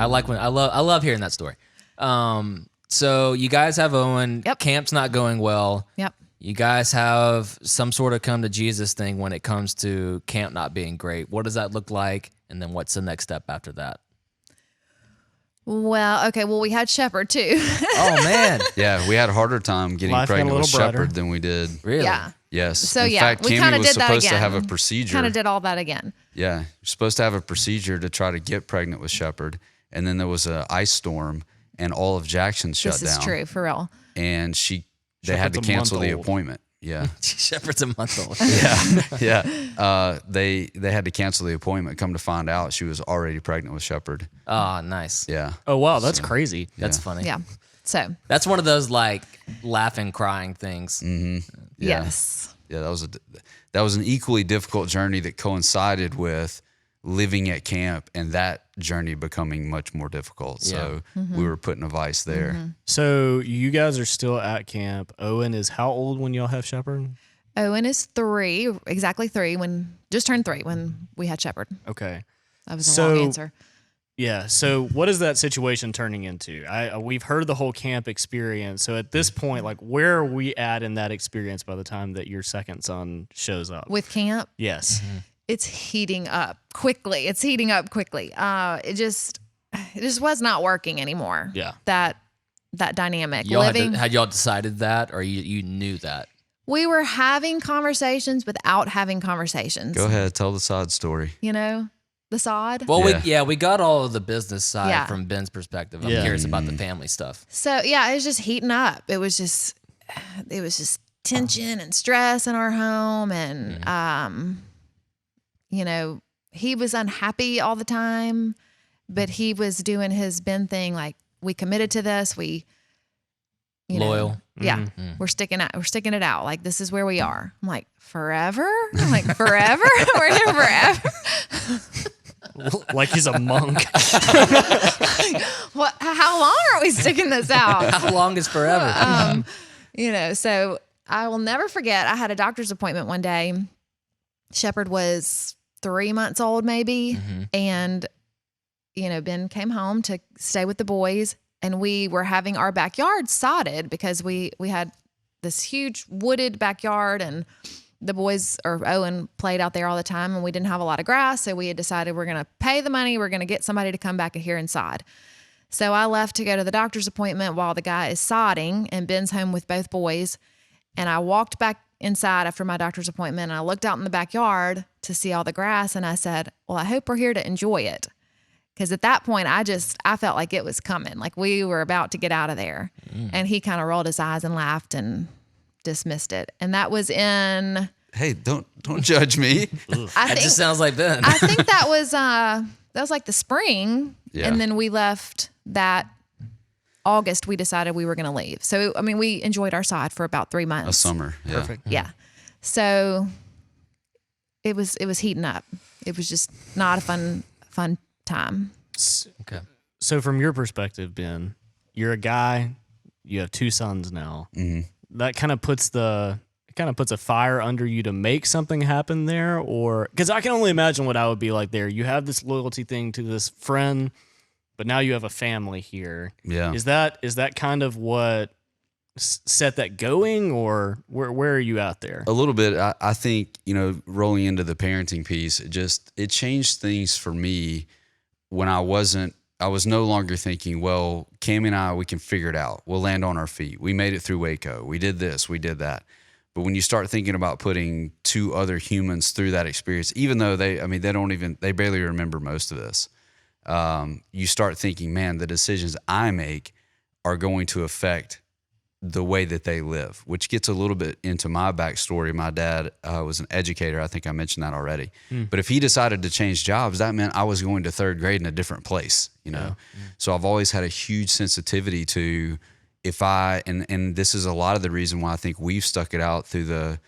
I love hearing that story. So you guys have Owen. Yep. Camp's not going well. Yep. You guys have some sort of come to Jesus thing when it comes to camp not being great. What does that look like? And then what's the next step after that? Well, okay. Well, we had Shepherd too. Oh man. Yeah, we had a harder time getting Life got a pregnant with little brighter. Shepherd than we did. Really? Yeah. Yes. So in yeah, fact, we Cammie kind of was did that supposed again. to have a procedure. Kind of did all that again. Yeah, you're supposed to have a procedure to try to get pregnant with Shepherd, and then there was an ice storm, and all of Jackson shut down. This is true, for real. And they had to Shepherd's a cancel the month old. appointment. Yeah, Shepherd's a month old. yeah. They had to cancel the appointment. Come to find out, she was already pregnant with Shepherd. Oh, nice. Yeah. Oh, wow. That's crazy. That's funny. Yeah. So, That's one of those like laughing, crying things. Yeah. yes. Yeah, that was an equally difficult journey that coincided with living at camp and that journey becoming much more difficult. So we were put in a vice there. So you guys are still at camp. Owen is how old when y'all have Shepherd? Owen is exactly three, just turned 3 when we had Shepherd. Okay. That was a long answer. Yeah. So what is that situation turning into? We've heard the whole camp experience. So at this point, like where are we at in that experience by the time that your second son shows up? With camp, Yes. it's heating up quickly. It just was not working anymore. Yeah. That dynamic. Had y'all decided that, or you knew that? We were having conversations without having conversations. Go ahead, tell the side story. You know, the sod. Well, Yeah. we got all of the business side Yeah. from Ben's perspective. I'm Yeah. curious about the family stuff. So yeah, it was just heating up. It was just tension and stress in our home, and he was unhappy all the time, but he was doing his Ben thing. Like, we committed to this. We, Loyal. Yeah, we're sticking it out. Like, this is where we are. I'm like, forever? I'm like, forever? We're here forever? Like he's a monk. What? How long are we sticking this out? How long is forever? So I will never forget. I had a doctor's appointment one day. Shepherd was 3 months old, maybe. And, Ben came home to stay with the boys, and we were having our backyard sodded because we had this huge wooded backyard, and the boys, or Owen, played out there all the time, and we didn't have a lot of grass. So we had decided we're going to pay the money. We're going to get somebody to come back here and sod. So I left to go to the doctor's appointment while the guy is sodding, and Ben's home with both boys. And I walked back inside after my doctor's appointment, and I looked out in the backyard to see all the grass, and I said, well, I hope we're here to enjoy it. Because at that point, I felt like it was coming, like we were about to get out of there. And he kind of rolled his eyes and laughed and dismissed it. And that was in... Hey, don't judge me. That just sounds like Ben. I think that was like the spring. Yeah. And then we left that August. We decided we were going to leave. So, I mean, we enjoyed our side for about 3 months. A summer. Yeah. Perfect. Yeah. So it was heating up. It was just not a fun time. Okay. So from your perspective, Ben, you're a guy, you have 2 sons now. That kind of puts a fire under you to make something happen there, or because I can only imagine what I would be like there. You have this loyalty thing to this friend, but now you have a family here. Yeah. Is that kind of what set that going, or where are you out there? A little bit. I think, rolling into the parenting piece, it changed things for me when I was no longer thinking, well, Cammie and I, we can figure it out. We'll land on our feet. We made it through Waco. We did this, we did that. But when you start thinking about putting 2 other humans through that experience, even though they barely remember most of this, you start thinking, man, the decisions I make are going to affect the way that they live, which gets a little bit into my backstory. My dad was an educator. I think I mentioned that already. But if he decided to change jobs, that meant I was going to 3rd grade in a different place, So I've always had a huge sensitivity to and this is a lot of the reason why I think we've stuck it out through the,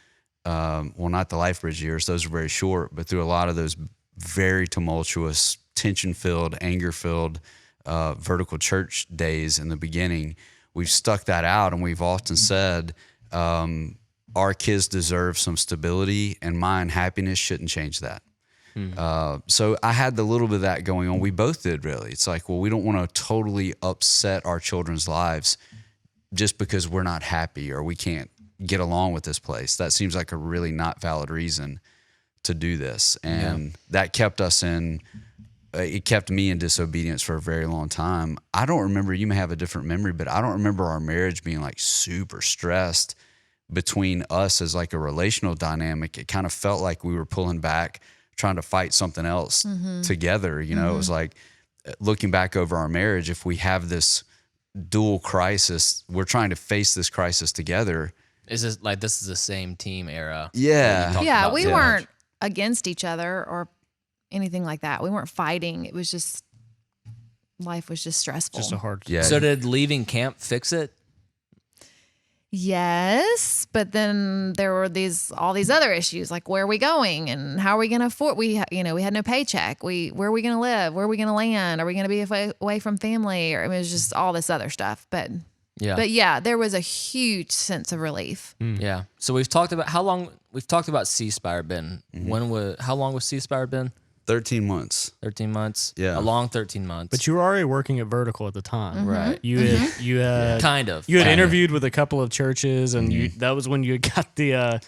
not the LifeBridge years, those are very short, but through a lot of those very tumultuous, tension-filled, anger-filled, vertical church days in the beginning. We've stuck that out, and we've often said our kids deserve some stability, and my unhappiness shouldn't change that. So I had the little bit of that going on. We both did, really. It's like, well, we don't want to totally upset our children's lives just because we're not happy or we can't get along with this place. That seems like a really not valid reason to do this. And that kept us in, it kept me in disobedience for a very long time. I don't remember, you may have a different memory, but I don't remember our marriage being like super stressed between us as like a relational dynamic. It kind of felt like we were pulling back, trying to fight something else together. You know, it was like looking back over our marriage, if we have this dual crisis, we're trying to face this crisis together. Is this like this is the same team era? Yeah. Yeah, we weren't against each other or anything like that. We weren't fighting. It was just, life was just stressful. Just a hard. Yeah. So did leaving camp fix it? Yes, but then there were all these other issues, like where are we going and how are we going to afford? We had no paycheck. Where are we going to live? Where are we going to land? Are we going to be away from family? Or it was just all this other stuff. But yeah, there was a huge sense of relief. Yeah. So we've talked about we've talked about C Spire Ben. How long was C Spire Ben? 13 months. 13 months. Yeah. A long 13 months. But you were already working at Vertical at the time, right. You had Kind of. You had interviewed with a couple of churches, and that was when you got the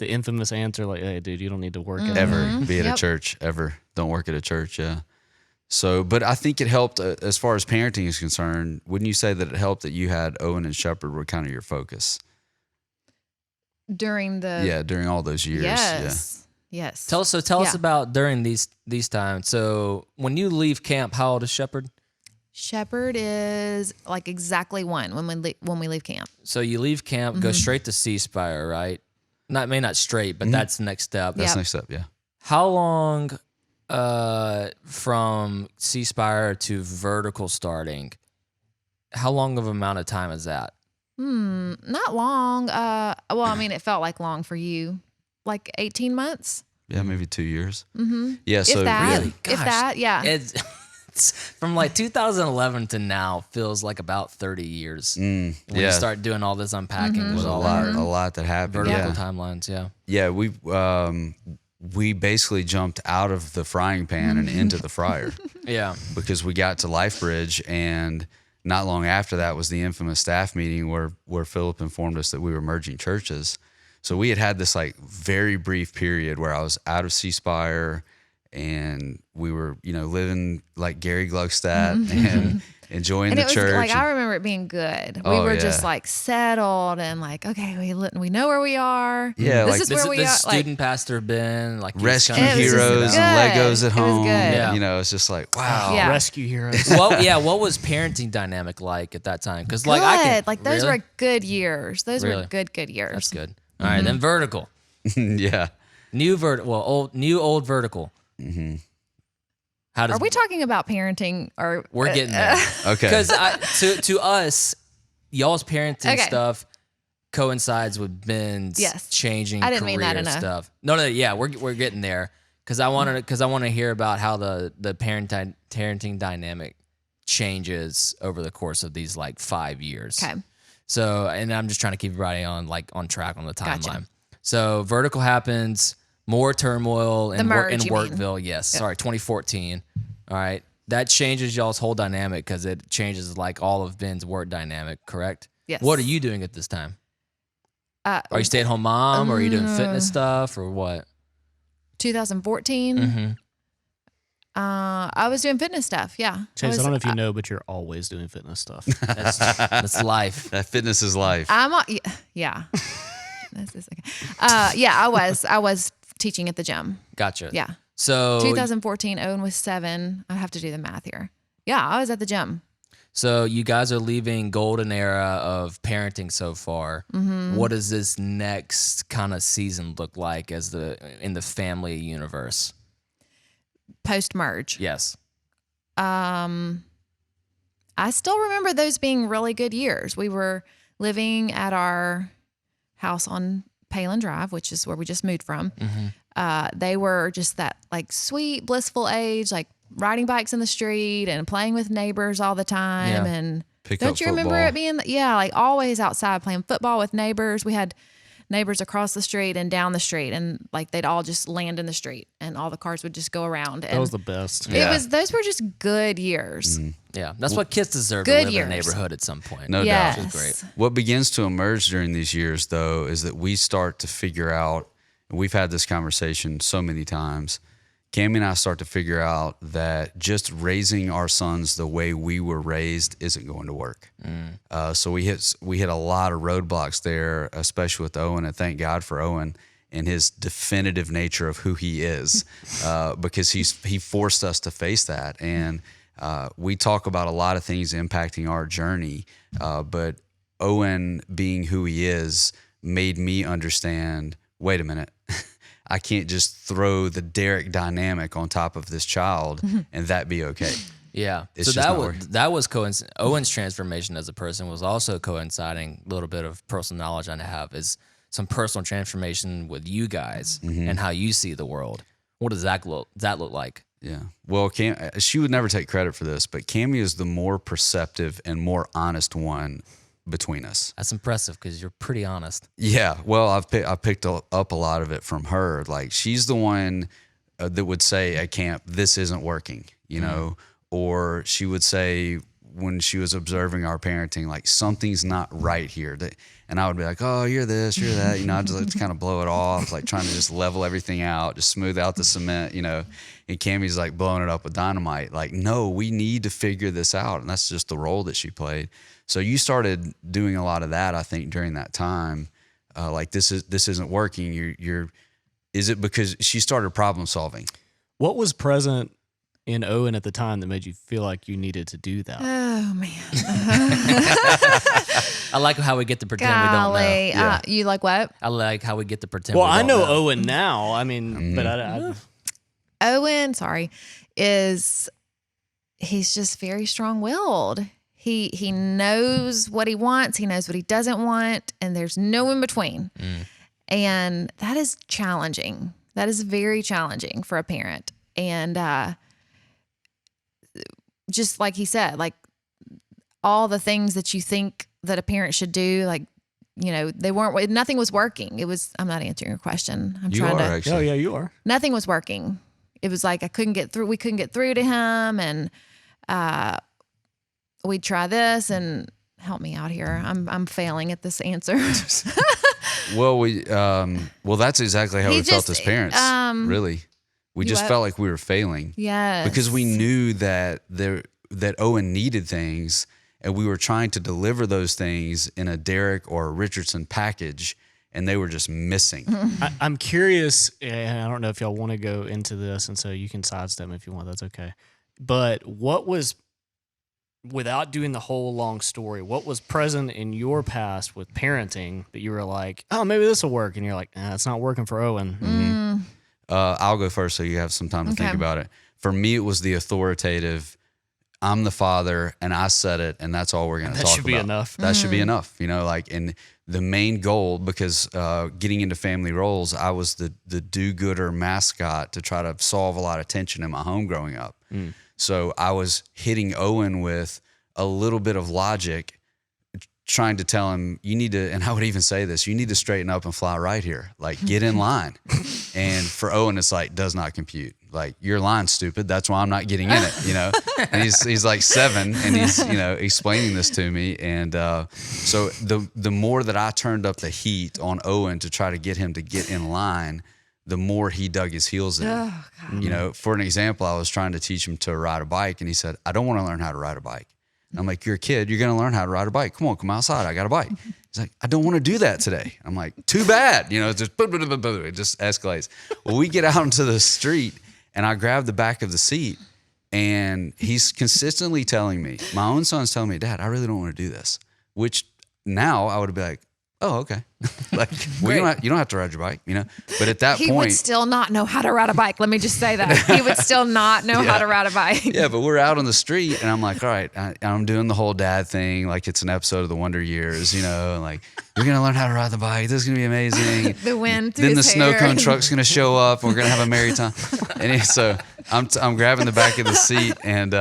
infamous answer, like, "Hey, dude, you don't need to work at Ever be at a church, ever. Don't work at a church, yeah. So, but I think it helped as far as parenting is concerned. Wouldn't you say that it helped that you had Owen and Shepherd were kind of your focus? During all those years. Yes. Tell us about during these times. So when you leave camp, how old is Shepherd? Shepherd is like exactly 1 when we leave camp. So you leave camp, go straight to C Spire, right? Not straight, but that's the next step. That's the next step, yeah. How long from C Spire to Vertical starting? How long of amount of time is that? Not long. Well, I mean, it felt like long for you. Like 18 months? Yeah, maybe 2 years. If Yeah, so that, really, if that, yeah. It's from like 2011 to now feels like about 30 years. When you start doing all this unpacking with a all lot that happened. vertical timelines, Yeah, we basically jumped out of the frying pan and into the fryer. Yeah. Because we got to LifeBridge, and not long after that was the infamous staff meeting where Philip informed us that we were merging churches. So we had this like very brief period where I was out of C Spire and we were, living like Gary Gluckstadt and enjoying and the it was church. like, I remember it being good. We were just like settled and like, okay, we know where we are. Yeah, this like is where we this are. student pastor Ben, like rescue kind of heroes and Legos at home. Yeah. It's just like, wow. Yeah. Rescue heroes. What was parenting dynamic like at that time? Because Good. like those really? were good years. Those Really? were good years. That's good. All right, then Vertical. Yeah. New old Vertical. How does Are we talking about parenting or we're getting there? Okay. Because to us, y'all's parenting Okay. stuff coincides with Ben's changing I didn't career mean that enough. stuff. No, yeah, we're getting there because I want to hear about how the parenting dynamic changes over the course of these like 5 years. Okay. So, and I'm just trying to keep everybody on track on the timeline. Gotcha. So, Vertical happens, more turmoil in merge, you mean? Workville. Yes, sorry, 2014. All right, that changes y'all's whole dynamic because it changes like all of Ben's work dynamic. Correct? Yes. What are you doing at this time? Are you stay-at-home mom, or are you doing fitness stuff, or what? 2014. Mm-hmm. I was doing fitness stuff. Yeah. Chase, I don't know if you know, but you're always doing fitness stuff. That's life. That fitness is life. Yeah. This is okay. Yeah, I was teaching at the gym. Gotcha. Yeah. So 2014, Owen was 7. I have to do the math here. Yeah, I was at the gym. So you guys are leaving golden era of parenting so far. What does this next kind of season look like in the family universe? Post merge. Yes. I still remember those being really good years. We were living at our house on Palin Drive, which is where we just moved from. They were just that like sweet, blissful age, like riding bikes in the street and playing with neighbors all the time. Yeah. And Pick don't up you remember football. it being, like always outside playing football with neighbors. We had neighbors across the street and down the street, and like they'd all just land in the street, and all the cars would just go around. And That was the best. those were just good years. Yeah, that's what kids deserve to Good live in a years. neighborhood at some point. No Yes. doubt. Which is great. What begins to emerge during these years, though, is that we start to figure out, and we've had this conversation so many times, Cammie and I start to figure out that just raising our sons the way we were raised isn't going to work. So we hit a lot of roadblocks there, especially with Owen, and thank God for Owen and his definitive nature of who he is, because he forced us to face that. And we talk about a lot of things impacting our journey, but Owen being who he is made me understand, wait a minute, I can't just throw the Derrick dynamic on top of this child and that be okay. Yeah. It's So just not that was Owen's transformation as a person was also coinciding. A little bit of personal knowledge I have is some personal transformation with you guys and how you see the world. What does that look like? Yeah. Well, she would never take credit for this, but Cammie is the more perceptive and more honest one between us. That's impressive because you're pretty honest. Yeah. Well, I've picked up a lot of it from her. Like, she's the one that would say at camp, this isn't working, you know, or she would say when she was observing our parenting, like, something's not right here. And I would be like, oh, you're this, you're that. You know, I'd just like to kind of blow it off, like trying to just level everything out, just smooth out the cement, you know. And Cammie's like blowing it up with dynamite. Like, no, we need to figure this out. And that's just the role that she played. So you started doing a lot of that, I think, during that time. Like, this isn't working. Is it because she started problem solving? What was present in Owen at the time that made you feel like you needed to do that? Oh man, I like how we get to pretend we don't know. golly, Yeah. you like what? I like how we get to pretend Well, we I don't know know. Owen now. I mean, but I Owen, he's just very strong-willed. He knows what he wants, he knows what he doesn't want, and there's no in between. And that is challenging. That is very challenging for a parent. And just like he said, like all the things that you think that a parent should do, like, you know, nothing was working. I'm not answering your question. I'm You trying are, to. actually. Oh yeah, you are. Nothing was working. It was like we couldn't get through to him, and we'd try this, and help me out here. I'm failing at this answer. Well, that's exactly how He we felt just, as parents, really. We you just what? felt like we were failing. Yes. Because we knew that Owen needed things, and we were trying to deliver those things in a Derrick or a Richardson package, and they were just missing. I'm curious, and I don't know if y'all want to go into this, and so you can sidestep if you want. That's okay. But what was, without doing the whole long story, what was present in your past with parenting that you were like, oh, maybe this will work, and you're like, it's not working for Owen. I'll go first so you have some time to think Okay. about it. For me, it was the authoritative, I'm the father, and I said it, and that's all we're going to That talk should be about. enough. That should be enough, you know, like, and the main goal, because getting into family roles, I was the do-gooder mascot to try to solve a lot of tension in my home growing up. So I was hitting Owen with a little bit of logic, trying to tell him, you need to, and I would even say this, you need to straighten up and fly right here. Like, get in line. And for Owen, it's like, does not compute. Like, your line's stupid. That's why I'm not getting in it, you know? And he's like 7, and he's, you know, explaining this to me. And so the more that I turned up the heat on Owen to try to get him to get in line, the more he dug his heels in. Oh, God. You know, for an example, I was trying to teach him to ride a bike, and he said, I don't want to learn how to ride a bike. And I'm like, you're a kid. You're going to learn how to ride a bike. Come on, come outside. I got a bike. He's like, I don't want to do that today. I'm like, too bad. You know, it just escalates. Well, we get out into the street, and I grab the back of the seat, and he's consistently telling me, my own son's telling me, Dad, I really don't want to do this. Which now I would be like, oh, okay. Like, well, you don't have to ride your bike, you know? But at that He point, would still not know how to ride a bike. Let me just say that. He would still not know how to ride a bike. yeah, but we're out on the street, and I'm like, all right, I'm doing the whole dad thing, like it's an episode of The Wonder Years, you know, and like, you're going to learn how to ride the bike. This is going to be amazing. The wind through Then the his snow hair. cone truck's going to show up, and we're going to have a merry time. And so I'm grabbing the back of the seat, and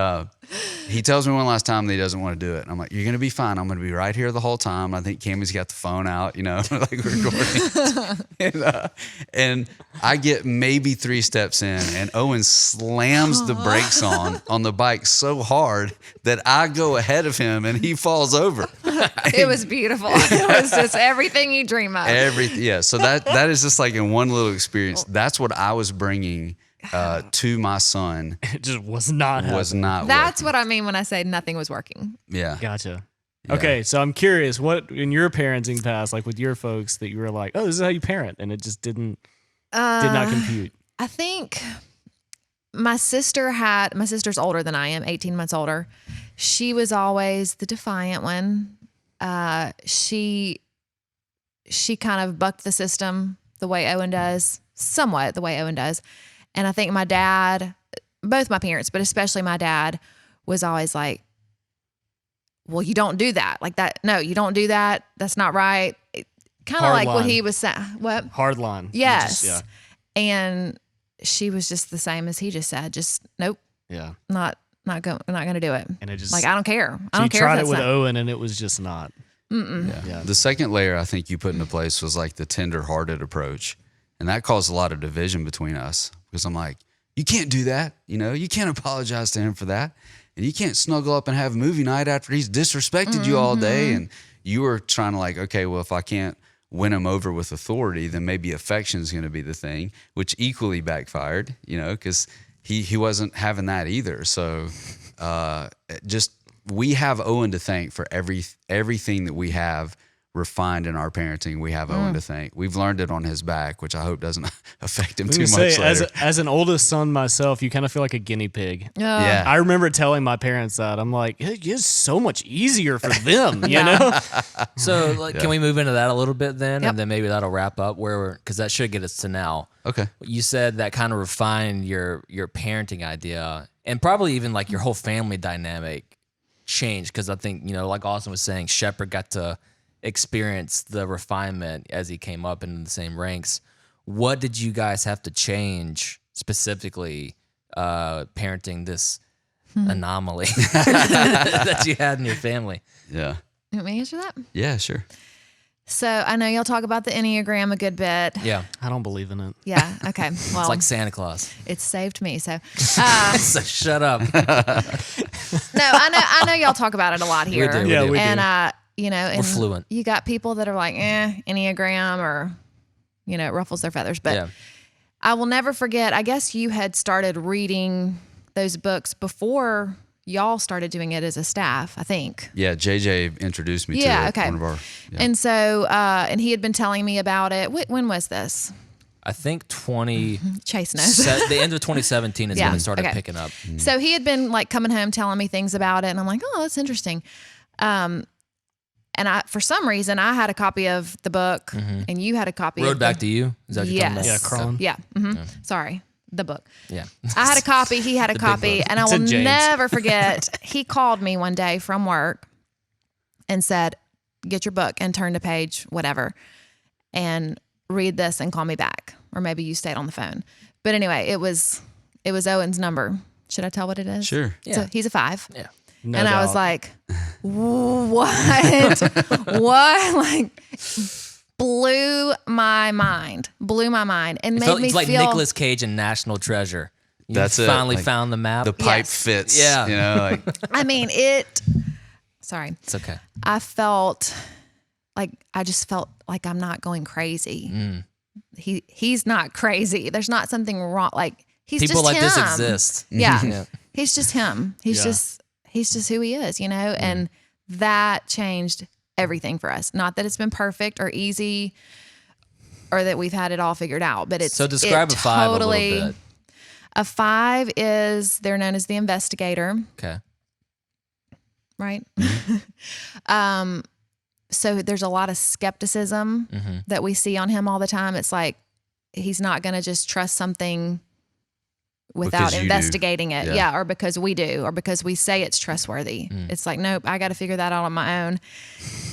he tells me one last time that he doesn't want to do it. And I'm like, you're going to be fine. I'm going to be right here the whole time. I think Cammie's got the phone out, like recording. And I get maybe 3 steps in, and Owen slams the brakes on the bike so hard that I go ahead of him and he falls over. It was beautiful. It was just everything you dream of. Yeah. So that is just like in one little experience. That's what I was bringing to my son. It just was not That's working. what I mean when I say nothing was working. Yeah. Gotcha. Yeah. Okay, so I'm curious, what in your parenting past, like with your folks, that you were like, oh, this is how you parent, and it just did not compute. I think my sister's older than I am, 18 months older. She was always the defiant one. She kind of bucked the system the way Owen does, somewhat the way Owen does. And I think my dad, both my parents, but especially my dad, was always like, well, you don't do that. Like that. No, you don't do that. That's not right. Kind of like what he was saying. What? Hard line. Yes. And she was just the same as he just said. Just nope. Yeah. Not going to do it. And it just like, I don't care. I so don't care. You if tried that's it with not. Owen, and it was just not. Yeah. The second layer I think you put into place was like the tender-hearted approach. And that caused a lot of division between us because I'm like, you can't do that. You can't apologize to him for that. And you can't snuggle up and have movie night after he's disrespected you all day. And you were trying to like, okay, well, if I can't win him over with authority, then maybe affection is going to be the thing, which equally backfired, because he wasn't having that either. So we have Owen to thank for everything that we have refined in our parenting. We have Owen to thank. We've learned it on his back, which I hope doesn't affect him too much later. As an oldest son myself, you kind of feel like a guinea pig. Yeah. I remember telling my parents that. I'm like, it is so much easier for them, you know? So can we move into that a little bit then? Yep. And then maybe that'll wrap up because that should get us to now. Okay. You said that kind of refined your parenting idea and probably even like your whole family dynamic changed because I think, like Austin was saying, Shepherd got to experience the refinement as he came up in the same ranks. What did you guys have to change specifically parenting this anomaly that you had in your family? Yeah. You want me to answer that? Yeah, sure. So I know y'all talk about the Enneagram a good bit. Yeah. I don't believe in it. Yeah. Okay. Well, It's like Santa Claus. it's saved me. So, So shut up. no, I know y'all talk about it a lot here. do. Yeah, we do. And and We're fluent. you got people that are like, Enneagram or, it ruffles their feathers. But Yeah. I will never forget, I guess you had started reading those books before y'all started doing it as a staff, I think. Yeah, JJ introduced me to it. Okay. One of our, yeah. And so, and he had been telling me about it. When was this? I think Chase knows. the end of 2017 is Yeah, when it started okay. picking up. So he had been like coming home telling me things about it, and I'm like, oh, that's interesting. And for some reason, I had a copy of the book, and you had a copy. Road of back to you? Is that what you're talking about? Yes. Yeah, Cron. Yeah. Sorry, the book. Yeah. I had a copy. He had a big copy, book. and I It's will in James. never forget. He called me one day from work and said, "Get your book and turn to page whatever, and read this and call me back, or maybe you stayed on the phone." But anyway, it was Owen's number. Should I tell what it is? Sure. Yeah. He's a 5. Yeah. No and I was doubt. like, what? What? Like, blew my mind. And made me It's like feel Nicolas Cage in National Treasure. You That's it. finally Like, found the map. The pipe Yes. fits. Yeah. Like, I mean, sorry. It's okay. I just felt like I'm not going crazy. He's not crazy. There's not something wrong. Like, he's People just like him. this exist. Yeah. Yeah. He's just him. He's just who he is, and that changed everything for us. Not that it's been perfect or easy or that we've had it all figured out, but So describe a 5 a little bit. A 5 is, they're known as the investigator, Okay. right? So there's a lot of skepticism that we see on him all the time. It's like, he's not going to just trust something without Because you do. investigating it. Yeah. Yeah. Or because we do, or because we say it's trustworthy. It's like, nope, I got to figure that out on my own.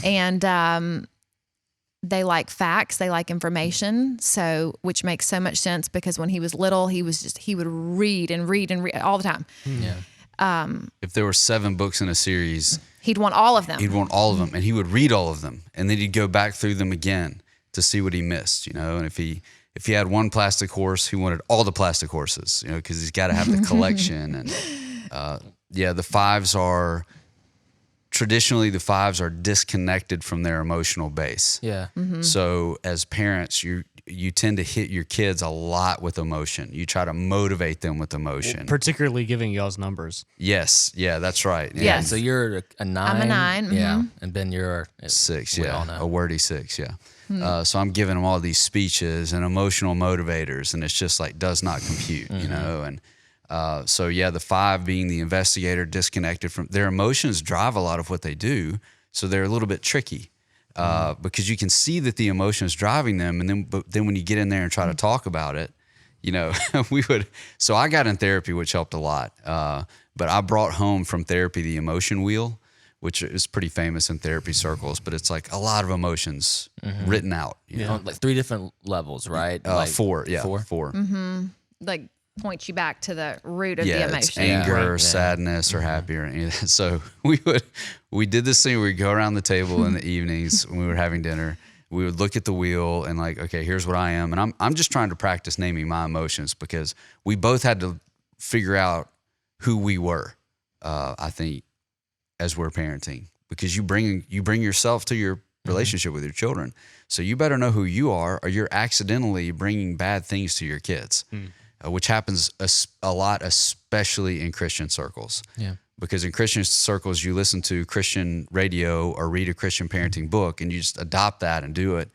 And, they like facts, they like information. So, which makes so much sense because when he was little, he would read and read and read all the time. Yeah. If there were 7 books in a series, He'd want all of them. he'd want all of them, and he would read all of them, and then he'd go back through them again to see what he missed, And if he had one plastic horse, he wanted all the plastic horses, because he's got to have the collection. And the 5s are traditionally disconnected from their emotional base. Yeah. So as parents, you tend to hit your kids a lot with emotion. You try to motivate them with emotion. Particularly giving y'all's numbers. Yes. Yeah, that's right. Yes. And So you're a 9. I'm a 9, Yeah. And Ben, you're 6. we Yeah. all know. A wordy 6. Yeah. So I'm giving them all these speeches and emotional motivators, and it's just like does not compute, And the 5 being the investigator, disconnected from their emotions, drive a lot of what they do. So they're a little bit tricky. Because you can see that the emotion is driving them, but then when you get in there and try to talk about it, So I got in therapy, which helped a lot. But I brought home from therapy the emotion wheel, which is pretty famous in therapy circles. But it's like a lot of emotions written out. You know? Like 3 different levels, right? 4. Yeah, 4. Like points you back to the root of the It's emotion. anger, sadness, or happy, or any of that. So we did this thing where we'd go around the table in the evenings when we were having dinner. We would look at the wheel and like, okay, here's what I am. And I'm just trying to practice naming my emotions because we both had to figure out who we were, I think, as we're parenting. Because you bring yourself to your relationship with your children. So you better know who you are, or you're accidentally bringing bad things to your kids. Which happens a lot, especially in Christian circles. Yeah. Because in Christian circles, you listen to Christian radio or read a Christian parenting book, and you just adopt that and do it.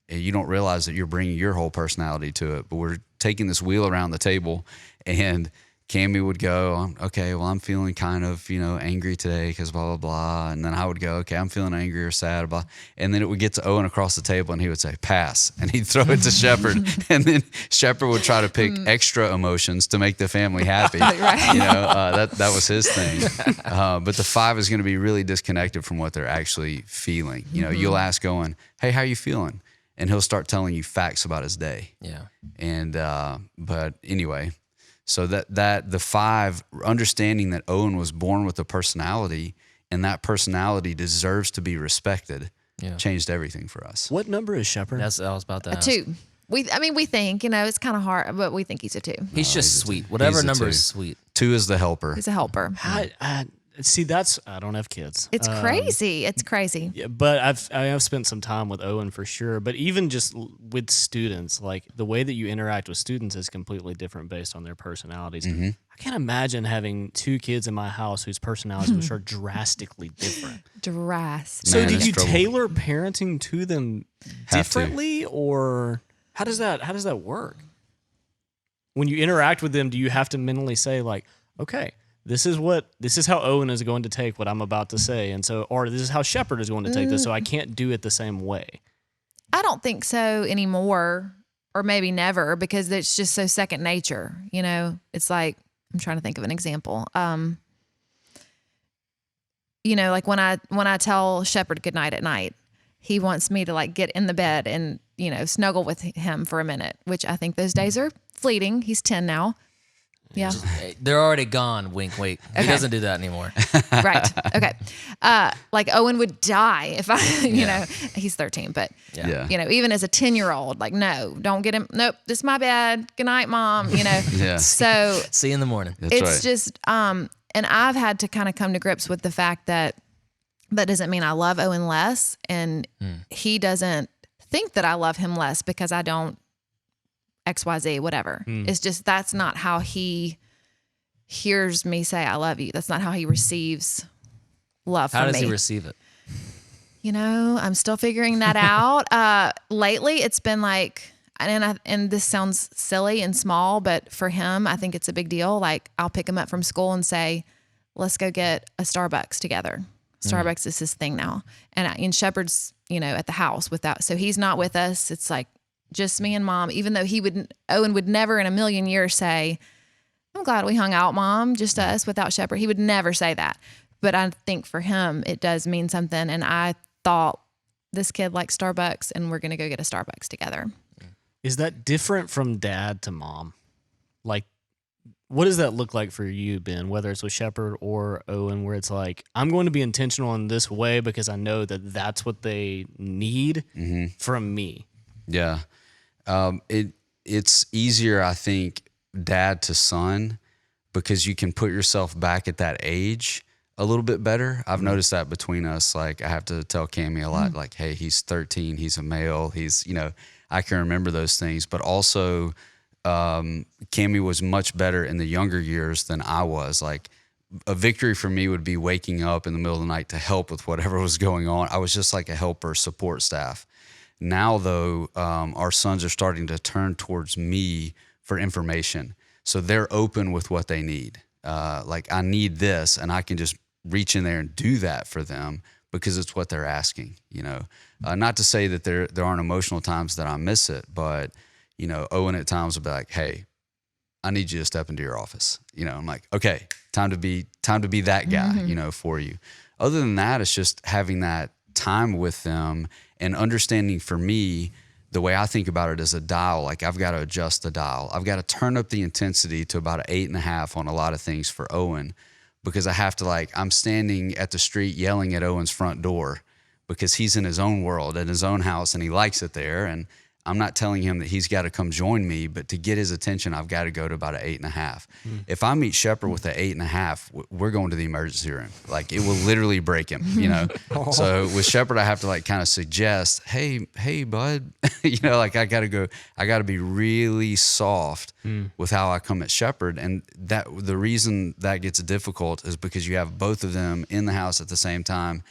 And you don't realize that you're bringing your whole personality to it. But we're taking this wheel around the table, and Cammie would go, okay, well, I'm feeling kind of, angry today because blah, blah, blah. And then I would go, okay, I'm feeling angry or sad, blah. And then it would get to Owen across the table, and he would say, pass. And he'd throw it to Shepherd. And then Shepherd would try to pick extra emotions to make the family happy. Right. That was his thing. But the 5 is going to be really disconnected from what they're actually feeling. You'll ask Owen, hey, how are you feeling? And he'll start telling you facts about his day. Yeah. And, but anyway. So that the 5, understanding that Owen was born with a personality, and that personality deserves to be respected, changed everything for us. What number is Shepherd? I was about to ask. 2. We think, it's kind of hard, but we think he's a 2. He's just sweet. Whatever number is sweet. 2 is the helper. He's a helper. See, I don't have kids. It's crazy. It's crazy. Yeah, but I've spent some time with Owen for sure. But even just with students, like the way that you interact with students is completely different based on their personalities. I can't imagine having 2 kids in my house whose personalities are drastically different. So do you tailor parenting to them differently, or how does that work? When you interact with them, do you have to mentally say like, okay, this is how Owen is going to take what I'm about to say, or this is how Shepherd is going to take this, so I can't do it the same way? I don't think so anymore, or maybe never, because it's just so second nature. It's like, I'm trying to think of an example. Like when I tell Shepherd goodnight at night, he wants me to like get in the bed and, snuggle with him for a minute, which I think those days are fleeting. He's 10 now. Yeah. They're already gone. Wink, wink. He doesn't do that anymore. Right. Okay. Like Owen would die if I, he's 13, but even as a 10-year-old, like, no, don't get him. Nope. This is my bed. Good night, Mom. So see you in the morning. It's just, and I've had to kind of come to grips with the fact that doesn't mean I love Owen less. And he doesn't think that I love him less because I don't XYZ, whatever. It's just, that's not how he hears me say, I love you. That's not how he receives love from me. How does he receive it? I'm still figuring that out. Lately it's been like, and this sounds silly and small, but for him, I think it's a big deal. Like I'll pick him up from school and say, let's go get a Starbucks together. Starbucks is his thing now. And Shepherd's, at the house without, so he's not with us. It's like just me and Mom, even though Owen would never in a million years say, I'm glad we hung out, Mom, just us without Shepherd. He would never say that. But I think for him, it does mean something. And I thought this kid likes Starbucks and we're going to go get a Starbucks together. Is that different from dad to mom? Like what does that look like for you, Ben, whether it's with Shepherd or Owen, where it's like, I'm going to be intentional in this way because I know that that's what they need from me? Yeah. It's easier, I think, dad to son, because you can put yourself back at that age a little bit better. I've noticed that between us. Like, I have to tell Cammie a lot, like, hey, he's 13, he's a male, he's, I can remember those things. But also, Cammie was much better in the younger years than I was. Like, a victory for me would be waking up in the middle of the night to help with whatever was going on. I was just like a helper, support staff. Now, though, our sons are starting to turn towards me for information. So they're open with what they need. Like, I need this, and I can just reach in there and do that for them because it's what they're asking, Not to say that there aren't emotional times that I miss it, but, Owen at times will be like, hey, I need you to step into your office. I'm like, okay, time to be that guy, for you. Other than that, it's just having that time with them and understanding, for me, the way I think about it is a dial. Like, I've got to adjust the dial. I've got to turn up the intensity to about an 8.5 on a lot of things for Owen, because I have to, I'm standing at the street yelling at Owen's front door because he's in his own world, in his own house, and he likes it there. And I'm not telling him that he's got to come join me, but to get his attention, I've got to go to about an 8.5. If I meet Shepherd with an 8.5, we're going to the emergency room. Like, it will literally break him, So with Shepherd, I have to kind of suggest, hey, bud, I got to be really soft with how I come at Shepherd. And that the reason that gets difficult is because you have both of them in the house at the same time,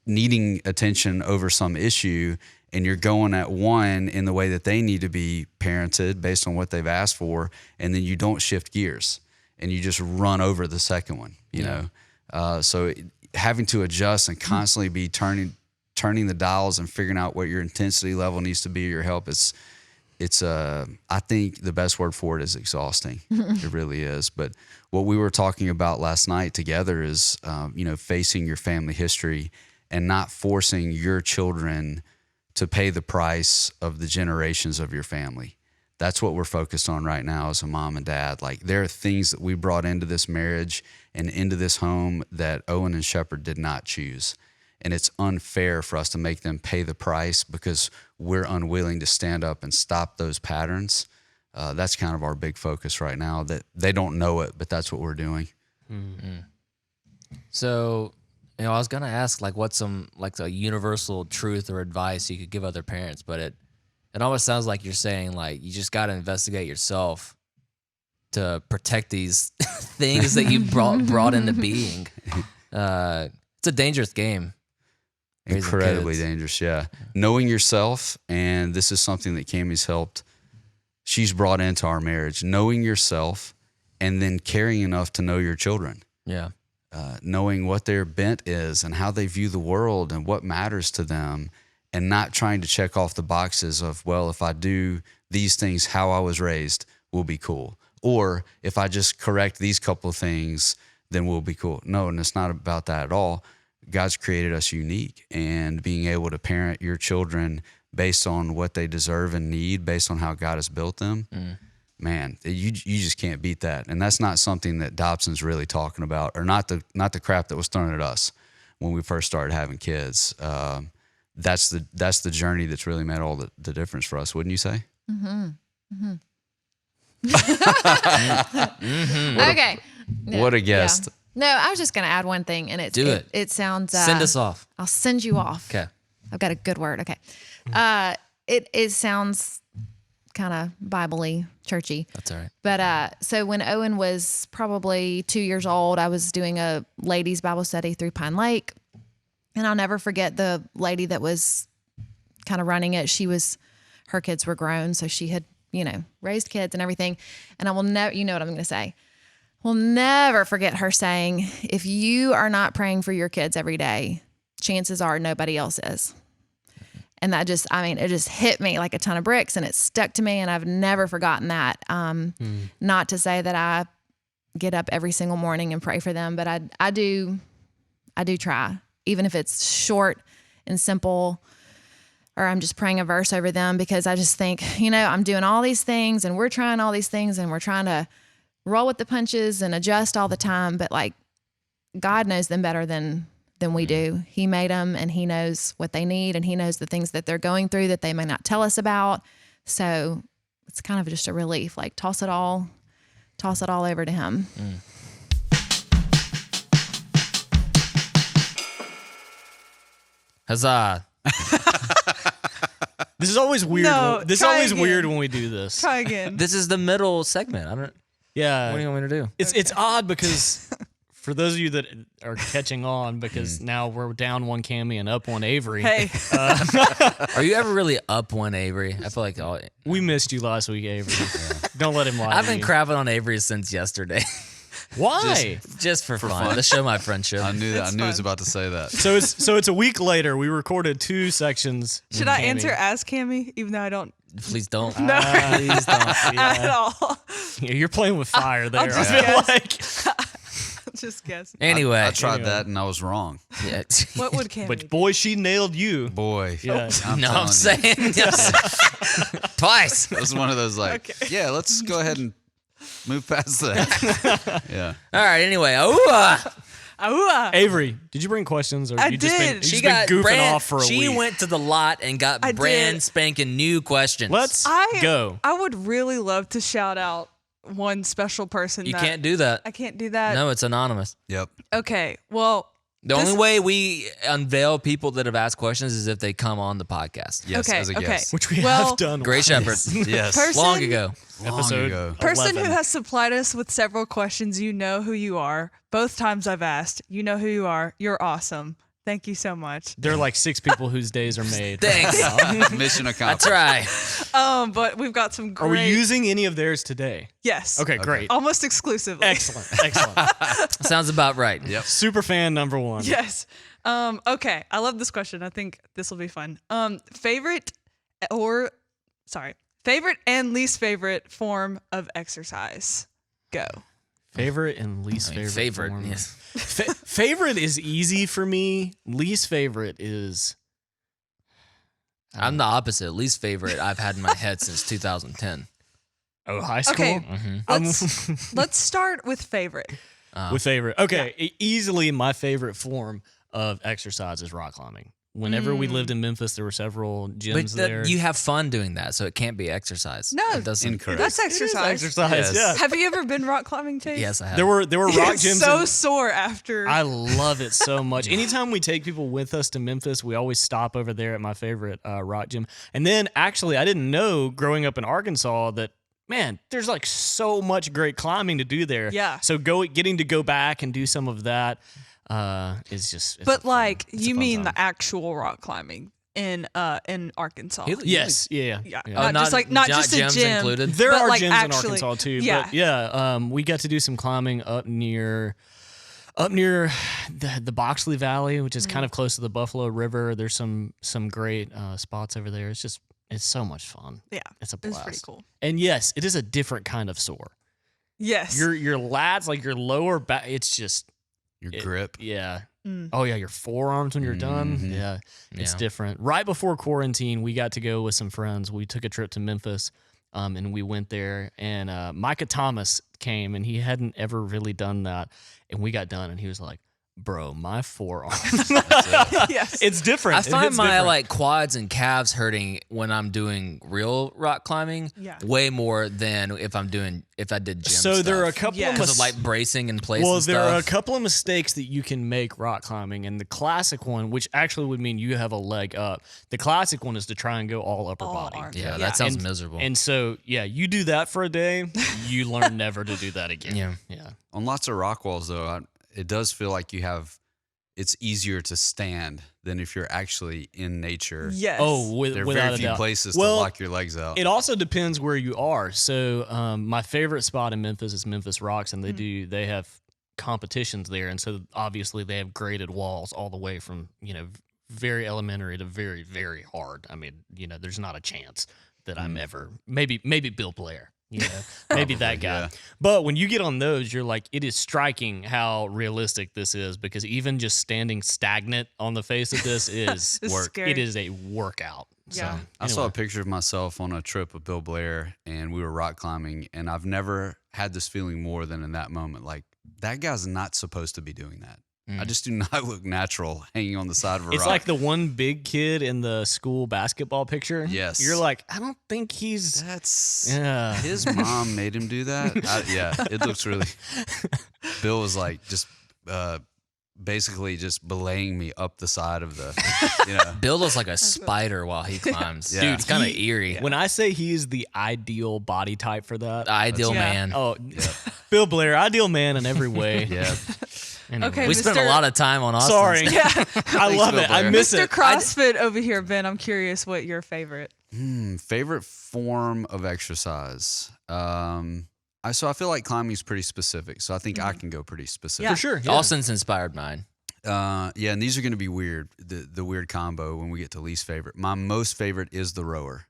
needing attention over some issue, and you're going at one in the way that they need to be parented based on what they've asked for, and then you don't shift gears and you just run over the second one, So having to adjust and constantly be turning the dials and figuring out what your intensity level needs to be, your help, it's I think the best word for it is exhausting. It really is. But what we were talking about last night together is, facing your family history and not forcing your children to pay the price of the generations of your family. That's what we're focused on right now as a mom and dad. Like, there are things that we brought into this marriage and into this home that Owen and Shepherd did not choose. And it's unfair for us to make them pay the price because we're unwilling to stand up and stop those patterns. That's kind of our big focus right now. That they don't know it, but that's what we're doing. Mm-hmm. So, I was gonna ask what's some a universal truth or advice you could give other parents, but it almost sounds like you're saying you just gotta investigate yourself to protect these things that you brought into being. It's a dangerous game. Incredibly dangerous, yeah. Knowing yourself, and this is something that Cammie's helped. She's brought into our marriage. Knowing yourself, and then caring enough to know your children. Yeah. Knowing what their bent is and how they view the world and what matters to them, and not trying to check off the boxes of, well, if I do these things, how I was raised will be cool. Or if I just correct these couple of things, then we'll be cool. No, and it's not about that at all. God's created us unique, and being able to parent your children based on what they deserve and need, based on how God has built them, man, you just can't beat that. And that's not something that Dobson's really talking about, or not the crap that was thrown at us when we first started having kids. That's the journey that's really made all the difference for us, wouldn't you say? Mm-hmm. Mm-hmm. Okay. What a guest. Yeah. No, I was just going to add one thing, and it sounds. Send us off. I'll send you off. Okay. I've got a good word. Okay. It sounds kind of Bible-y, churchy. That's all right. But so when Owen was probably 2 years old, I was doing a ladies' Bible study through Pine Lake, and I'll never forget the lady that was kind of running it. Her kids were grown, so she had raised kids and everything. And I will never, you know what I'm going to say. We'll never forget her saying, if you are not praying for your kids every day, chances are nobody else is. And that it just hit me like a ton of bricks, and it stuck to me, and I've never forgotten that. Not to say that I get up every single morning and pray for them, but I do try, even if it's short and simple, or I'm just praying a verse over them, because I just think, I'm doing all these things, and we're trying all these things, and we're trying to roll with the punches and adjust all the time, but like God knows them better than we do. He made them and he knows what they need and he knows the things that they're going through that they may not tell us about. So it's kind of just a relief, like toss it all over to him. Huzzah. This is always weird. No, This is try always again. weird when we do this. Try again. This is the middle segment. I don't. Yeah. What do you want me to do? It's odd because for those of you that are catching on, because now we're down one Cammie and up one Avery. Hey, Are you ever really up one Avery? I feel like We missed you last week, Avery. Don't let him lie. I've to been you. crapping on Avery since yesterday. Why? Just for fun. To show my friendship. I knew that. I It's knew he was fun. about to say that. So it's a week later. We recorded 2 sections. should with I Cammie. answer as Cammie, even though I don't Please don't. No. Please don't. at all? Yeah, you're playing with fire there. just I feel guess. like. Just guess. Anyway. I tried Anyway. that and I was wrong. Yeah. What would Cammie But do? boy, she nailed you. Boy. Yeah. I'm No, telling I'm you. saying twice. It was one of those like, Okay. yeah, let's go ahead and move past that. Yeah. All right. Anyway. Ooh-ah. Avery, did you bring questions, or I you just been, did. you She just been got goofing brand, off for a She week? went to the lot and got I brand did. spanking new questions. Let's I go. I would really love to shout out one special person. You that can't do that. I can't do that. No, it's anonymous. Yep. Okay. Well, The This- only way we unveil people that have asked questions is if they come on the podcast. Yes, Okay, as a okay. guest. Which we Well, have done. Great Shepherd. Yes. Person- Long ago. Long Episode ago. person 11. who has supplied us with several questions, you know who you are. Both times I've asked, you know who you are. You're awesome. Thank you so much. There are like 6 people whose days are made. Thanks. Mission I accomplished. try. But we've got some great. Are we using any of theirs today? Yes. Okay, great. Almost exclusively. Excellent. Excellent. Sounds about right. Yep. Super fan number 1. Yes. Okay. I love this question. I think this will be fun. Favorite and least favorite form of exercise? Go. Favorite and least favorite. form. Yes. Favorite is easy for me. Least favorite is. I'm the opposite. Least favorite I've had in my head since 2010. Oh, high school? Okay. I'm Let's start with favorite. with favorite. Okay, easily my favorite form of exercise is rock climbing. Whenever we lived in Memphis, there were several gyms But there. you have fun doing that, so it can't be exercise. No, it doesn't. Incorrect. That's It is exercise. exercise. Yes. Yeah. Have you ever been rock climbing, Chase? Yes, I have. There were rock It's gyms. so in- sore after. I love it so much. Anytime we take people with us to Memphis, we always stop over there at my favorite rock gym. And then actually, I didn't know growing up in Arkansas that, man, there's like so much great climbing to do there. Yeah. So getting to go back and do some of that is just. but like, it's a you fun mean time. the actual rock climbing in Arkansas? Yes. Yeah. Yeah. Oh, Not just a gyms gym. included. There But, are like, gyms actually- in Arkansas too. yeah. But yeah, we got to do some climbing up near the Boxley Valley, which is kind of close to the Buffalo River. There's some great spots over there. It's so much fun. Yeah. It's a It's blast. pretty cool. And yes, it is a different kind of sore. Yes. Your lats, like your lower back, it's just Your grip. yeah. Mm. Oh yeah, your forearms when you're done. Mhm. Yeah, it's Yeah. different. Right before quarantine, we got to go with some friends. We took a trip to Memphis, and we went there. And Micah Thomas came, and he hadn't ever really done that. And we got done, and he was like, "Bro, my forearms." Yes. It's different. I find It's my different. like quads and calves hurting when I'm doing real rock climbing Yeah. way more than if I did gym So stuff. there are a couple Yes. of because of like bracing in place. Well, and there are a stuff. couple of mistakes that you can make rock climbing, and the classic one, which actually would mean you have a leg up, the classic one is to try and go all upper All body. arm. Yeah, Yeah. that sounds And- miserable. And so, yeah, you do that for a day, you learn never to do that again. Yeah. Yeah. On lots of rock walls, though, it does feel like it's easier to stand than if you're actually in nature. Yes. Oh, There are without very a few doubt. places Well, to lock your legs out. It also depends where you are. So, my favorite spot in Memphis is Memphis Rocks, and they have competitions there, and so obviously they have graded walls all the way from very elementary to very, very hard. I mean, there's not a chance that I'm ever maybe Bill Blair. Maybe that guy. yeah. But when you get on those, you're like, it is striking how realistic this is, because even just standing stagnant on the face of this is It's work. scary. It is a workout. Yeah. So, I saw a anyway. picture of myself on a trip with Bill Blair, and we were rock climbing, and I've never had this feeling more than in that moment. Like, that guy's not supposed to be doing that. I just do not look natural hanging on the side of a rock. It's like the one big kid in the school basketball picture. Yes. You're like, I don't think he's. That's Yeah. his mom made him do that. It looks really. Bill was like just basically just belaying me up the side of the. Bill looks like a spider while he climbs. Yeah. Dude, it's kind of eerie. When I say he's the ideal body type for that, The ideal man. oh, Bill Blair, ideal man in every way. Yeah. Anyway. Okay, We spent a Mr. lot of time on Austin. Sorry. Yeah. I love Bill it. I Blair. miss Mr. it. CrossFit over here, Ben. I'm curious what your favorite. Favorite form of exercise. So I feel like climbing is pretty specific. So I think I can go pretty specific. For sure. Yeah. Austin's inspired mine. And these are going to be weird. The weird combo when we get to least favorite. My most favorite is the rower.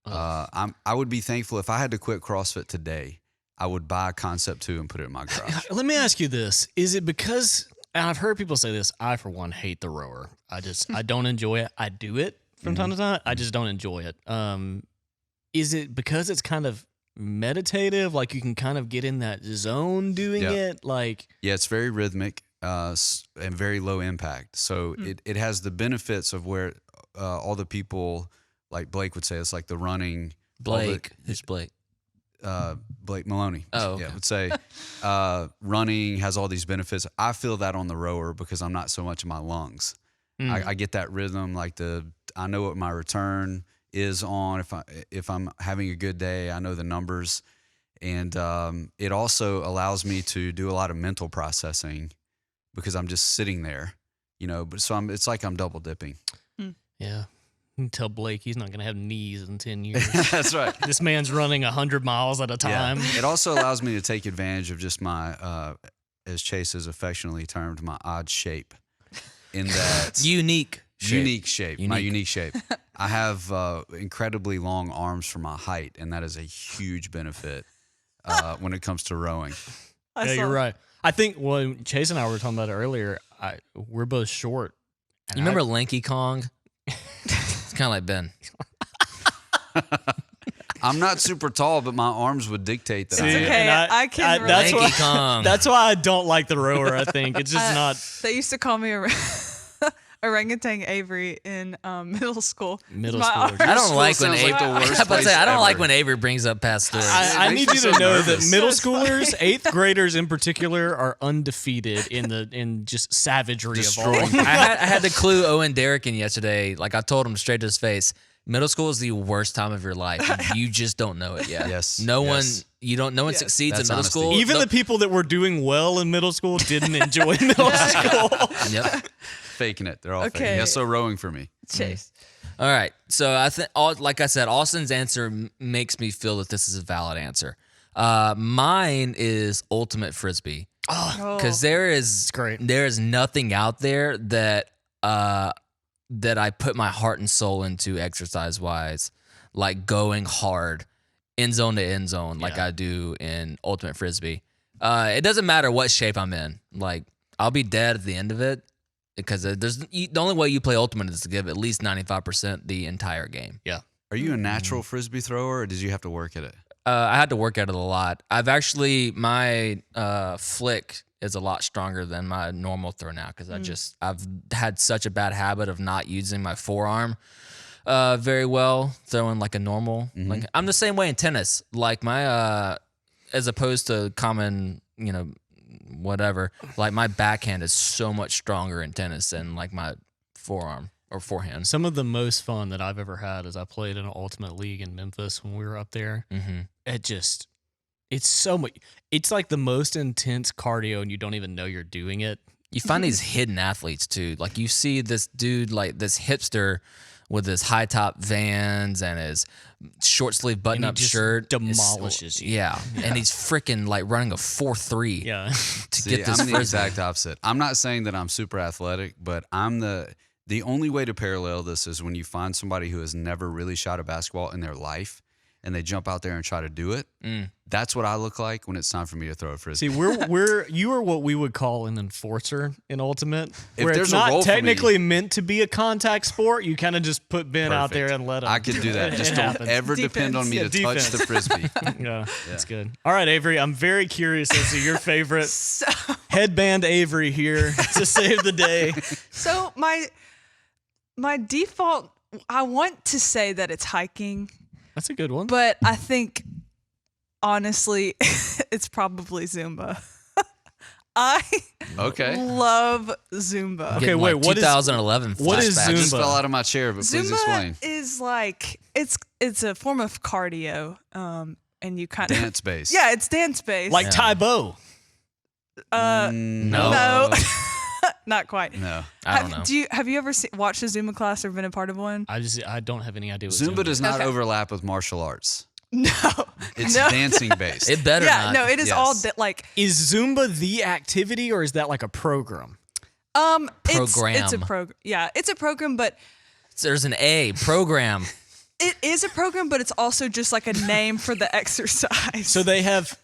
I would be thankful if I had to quit CrossFit today. I would buy a Concept 2 and put it in my garage. Let me ask you this. Is it because, and I've heard people say this, I, for one, hate the rower. I don't enjoy it. I do it from time to time. I just don't enjoy it. Is it because it's kind of meditative? Like you can kind of get in that zone doing it? Like, Yeah, it's very rhythmic and very low impact. So it has the benefits of where all the people, like Blake would say, it's like the running. Blake. Who's Blake? Blake Maloney. Oh, okay. Yeah, would say running has all these benefits. I feel that on the rower because I'm not so much in my lungs. I get that rhythm, like I know what my return is on. If I'm having a good day, I know the numbers, and it also allows me to do a lot of mental processing because I'm just sitting there, But it's like I'm double dipping. yeah. You can tell Blake he's not going to have knees in 10 years. That's right. This man's running 100 miles at a time. Yeah. It also allows me to take advantage of just my, as Chase has affectionately termed, my odd shape. In that Unique shape. My unique shape. I have incredibly long arms for my height, and that is a huge benefit when it comes to rowing. Yeah, you're right. I think when Chase and I were talking about it earlier, we're both short. You remember Lanky Kong? It's kind of like Ben. I'm not super tall, but my arms would dictate that. See, I am. Okay, I can relate. That's Lanky why, Kong. that's why I don't like the rower, I think. It's just not They used to call me orangutan Avery in middle school. middle My school. arms- I don't like when sounds like the Avery. worst I was about to say, place I don't like ever. when Avery brings up past stories. I makes need me you so to know nervous. that middle That's funny. schoolers, 8th graders in particular, are undefeated in just savagery of all. Destroying. I had to clue Owen Derrick in yesterday. Like I told him straight to his face, middle school is the worst time of your life. And you just don't know it yet. Yes, No yes. one Yes. succeeds in That's middle honesty. school. Even the people that were doing well in middle school didn't enjoy middle school. Yep. Faking it. They're all faking. Okay. Yeah, so rowing for me. Chase. All right. So I think, like I said, Austin's answer makes me feel that this is a valid answer. Mine is ultimate frisbee because there is nothing out there that I put my heart and soul into exercise wise, like going hard end zone to end zone, like I do in ultimate frisbee. It doesn't matter what shape I'm in. Like I'll be dead at the end of it. Because the only way you play ultimate is to give at least 95% the entire game. Yeah. Are you a natural frisbee thrower, or did you have to work at it? I had to work at it a lot. My flick is a lot stronger than my normal throw now because I've had such a bad habit of not using my forearm very well, throwing like a normal. Like I'm the same way in tennis. Like my as opposed to common, whatever, like my backhand is so much stronger in tennis than like my forearm or forehand. Some of the most fun that I've ever had is I played in an ultimate league in Memphis when we were up there. Mm-hmm. It's so much. It's like the most intense cardio, and you don't even know you're doing it. You find these hidden athletes too. Like you see this dude, like this hipster with his high top Vans and his short sleeve button up just shirt. demolishes you. Yeah. And he's freaking like running a 4.3 Yeah. to See, get this I'm the frisbee. exact opposite. I'm not saying that I'm super athletic, but I'm the only way to parallel this is when you find somebody who has never really shot a basketball in their life, and they jump out there and try to do it. That's what I look like when it's time for me to throw a frisbee. See, you are what we would call an enforcer in Ultimate. If Where there's it's a not role for technically meant to be a contact sport, you kind of just put Ben out there Perfect. and let him. I could do that. It Just don't happens. ever depend on me to touch the frisbee. Yeah, that's good. All right, Avery, I'm very curious as to your favorite headband Avery here to save the day. So my default, I want to say that it's hiking, That's a good one. but I think honestly, it's probably Zumba. I Okay. love Zumba. Okay, Getting, wait, like, what is- 2011 what is flashbacks. I just Zumba? fell out of my chair, but please explain. Zumba is like it's a form of cardio, and you kind of Dance based. Yeah, it's dance based. Like Tai Bo. No. no, not quite. No. I don't know. Have you ever watched a Zumba class or been a part of one? I don't have any idea what Zumba does not Okay. overlap with martial arts. No, It's no. dancing based. It better Yeah, not. no, it is Yes. all like Is Zumba the activity or is that like a program? It's a Program. program. Yeah, it's a program, but There's an A, program. it is a program, but it's also just like a name for the exercise. So they have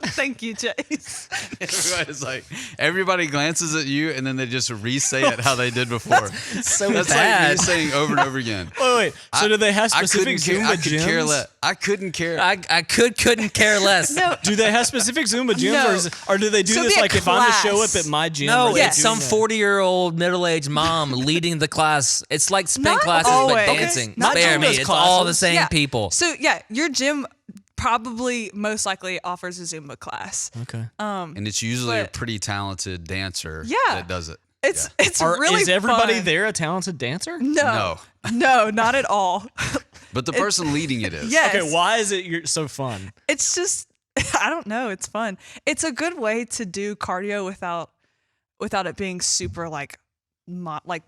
Thank you, Chase. Everybody's like, everybody glances at you and then they just re-say it how they did before. So That's bad. like me saying over and over again. wait. So do they have I specific couldn't care. Zumba I could care gyms? less. I couldn't care. I couldn't care less. No, Do they have specific Zumba gyms, No. or do they do So this be a like if I'm to show up class. at my gym? No, are they it's some doing that? 40-year-old middle-aged mom leading the class. It's like spin Not classes, always. but Okay. dancing. Not Spare gym me. does It's all the classes. same Yeah. people. So yeah, your gym probably most likely offers a Zumba class. Okay. and it's usually a but- pretty talented dancer Yeah. that does it. It's really is everybody fun. there a talented dancer? No, no, not at all. But the person leading it is. Yes. Okay, why is it so fun? It's just I don't know. It's fun. It's a good way to do cardio without it being super like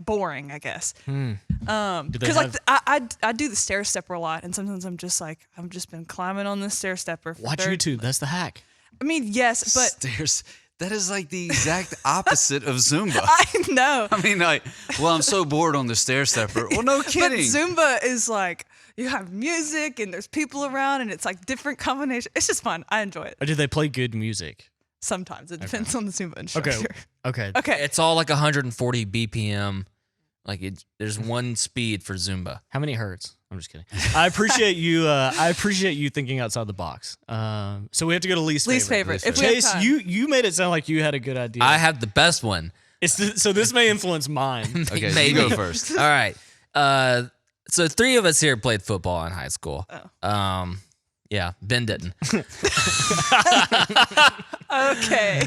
boring, I guess. Do they Because like have- I do the stair stepper a lot, and sometimes I'm just like I've just been climbing on the stair stepper. For Watch 30 YouTube. That's the hack. I mean, yes, but Stairs. That is like the exact opposite of Zumba. I know. I mean, like, well, I'm so bored on the stair stepper. Well, no But kidding. Zumba is like you have music and there's people around and it's like different combinations. It's just fun. I enjoy it. Or do they play good music? Sometimes it depends on the Zumba instructor. Okay. Okay. It's all like 140 BPM. Like there's one speed for Zumba. How many hertz? I'm just kidding. I appreciate you. I appreciate you thinking outside the box. So we have to go to least Least favorite. Least If we have Chase, time. you made it sound like you had a good idea. I have the best one. So this may influence mine. Okay, Maybe. you go first. All right. So 3 of us here played football in high school. Yeah, Ben didn't. Okay.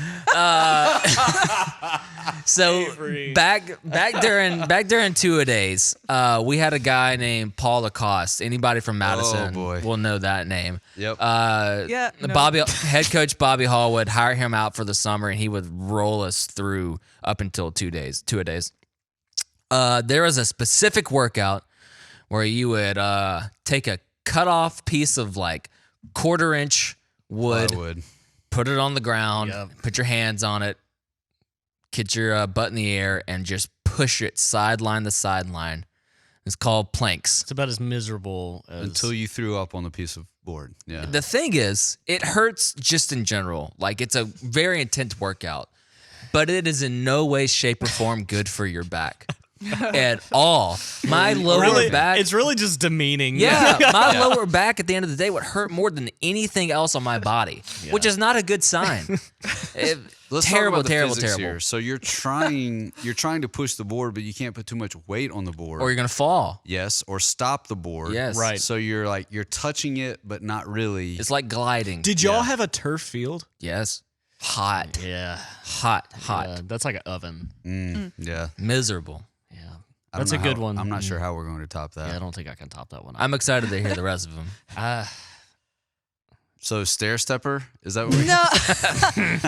So Avery. back during two-a-days, we had a guy named Paul Lacoste. Anybody from Madison boy. will know that name. Yep. Yeah, no. Head coach Bobby Hall would hire him out for the summer, and he would roll us through up until two-a-days. There was a specific workout where you would take a cut-off piece of like 1/4-inch wood, Plywood. put it on the ground, Yep. put your hands on it, get your butt in the air, and just push it sideline to sideline. It's called planks. It's about as miserable as Until you threw up on the piece of board. Yeah. The thing is, it hurts just in general. Like, it's a very intense workout, but it is in no way, shape, or form good for your back at all. My lower really. back. It's really just demeaning. Yeah, my lower back at the end of the day would hurt more than anything else on my body, which is not a good sign. Let's Terrible, talk about the terrible, physics terrible. here. So you're trying to push the board, but you can't put too much weight on the board. Or you're gonna fall. yes, or stop the board. Yes. Right. So you're touching it, but not really. It's like gliding. Did y'all have a turf field? Yes. Hot. Yeah. Hot. That's like an oven. Yeah. Miserable. Yeah. I don't That's a know good how- one. I'm not sure how we're going to top that. Yeah, I don't think I can top that one. I'm excited to hear the rest of them. So stair stepper, is that what we No.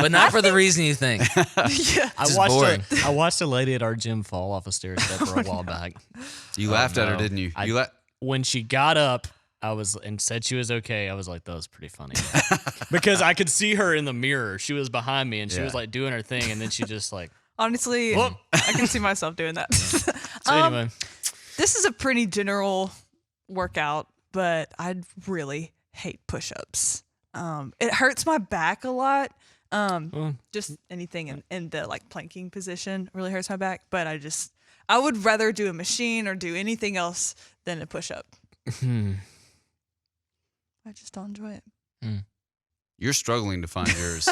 But not for the reason you think. Yeah. Just boring. I watched a lady at our gym fall off a stair stepper a while back. You laughed at her, no. didn't you? I- When she got up, and said she was okay. I was like, that was pretty funny. Because I could see her in the mirror. She was behind me and she was Yeah. like doing her thing, and then she just like. Honestly, Whoop. I can see myself doing that. So anyway, This is a pretty general workout, but I'd really hate push-ups. It hurts my back a lot. Just anything in the like planking position really hurts my back. But I would rather do a machine or do anything else than a push-up. I just don't enjoy it. You're struggling to find yours.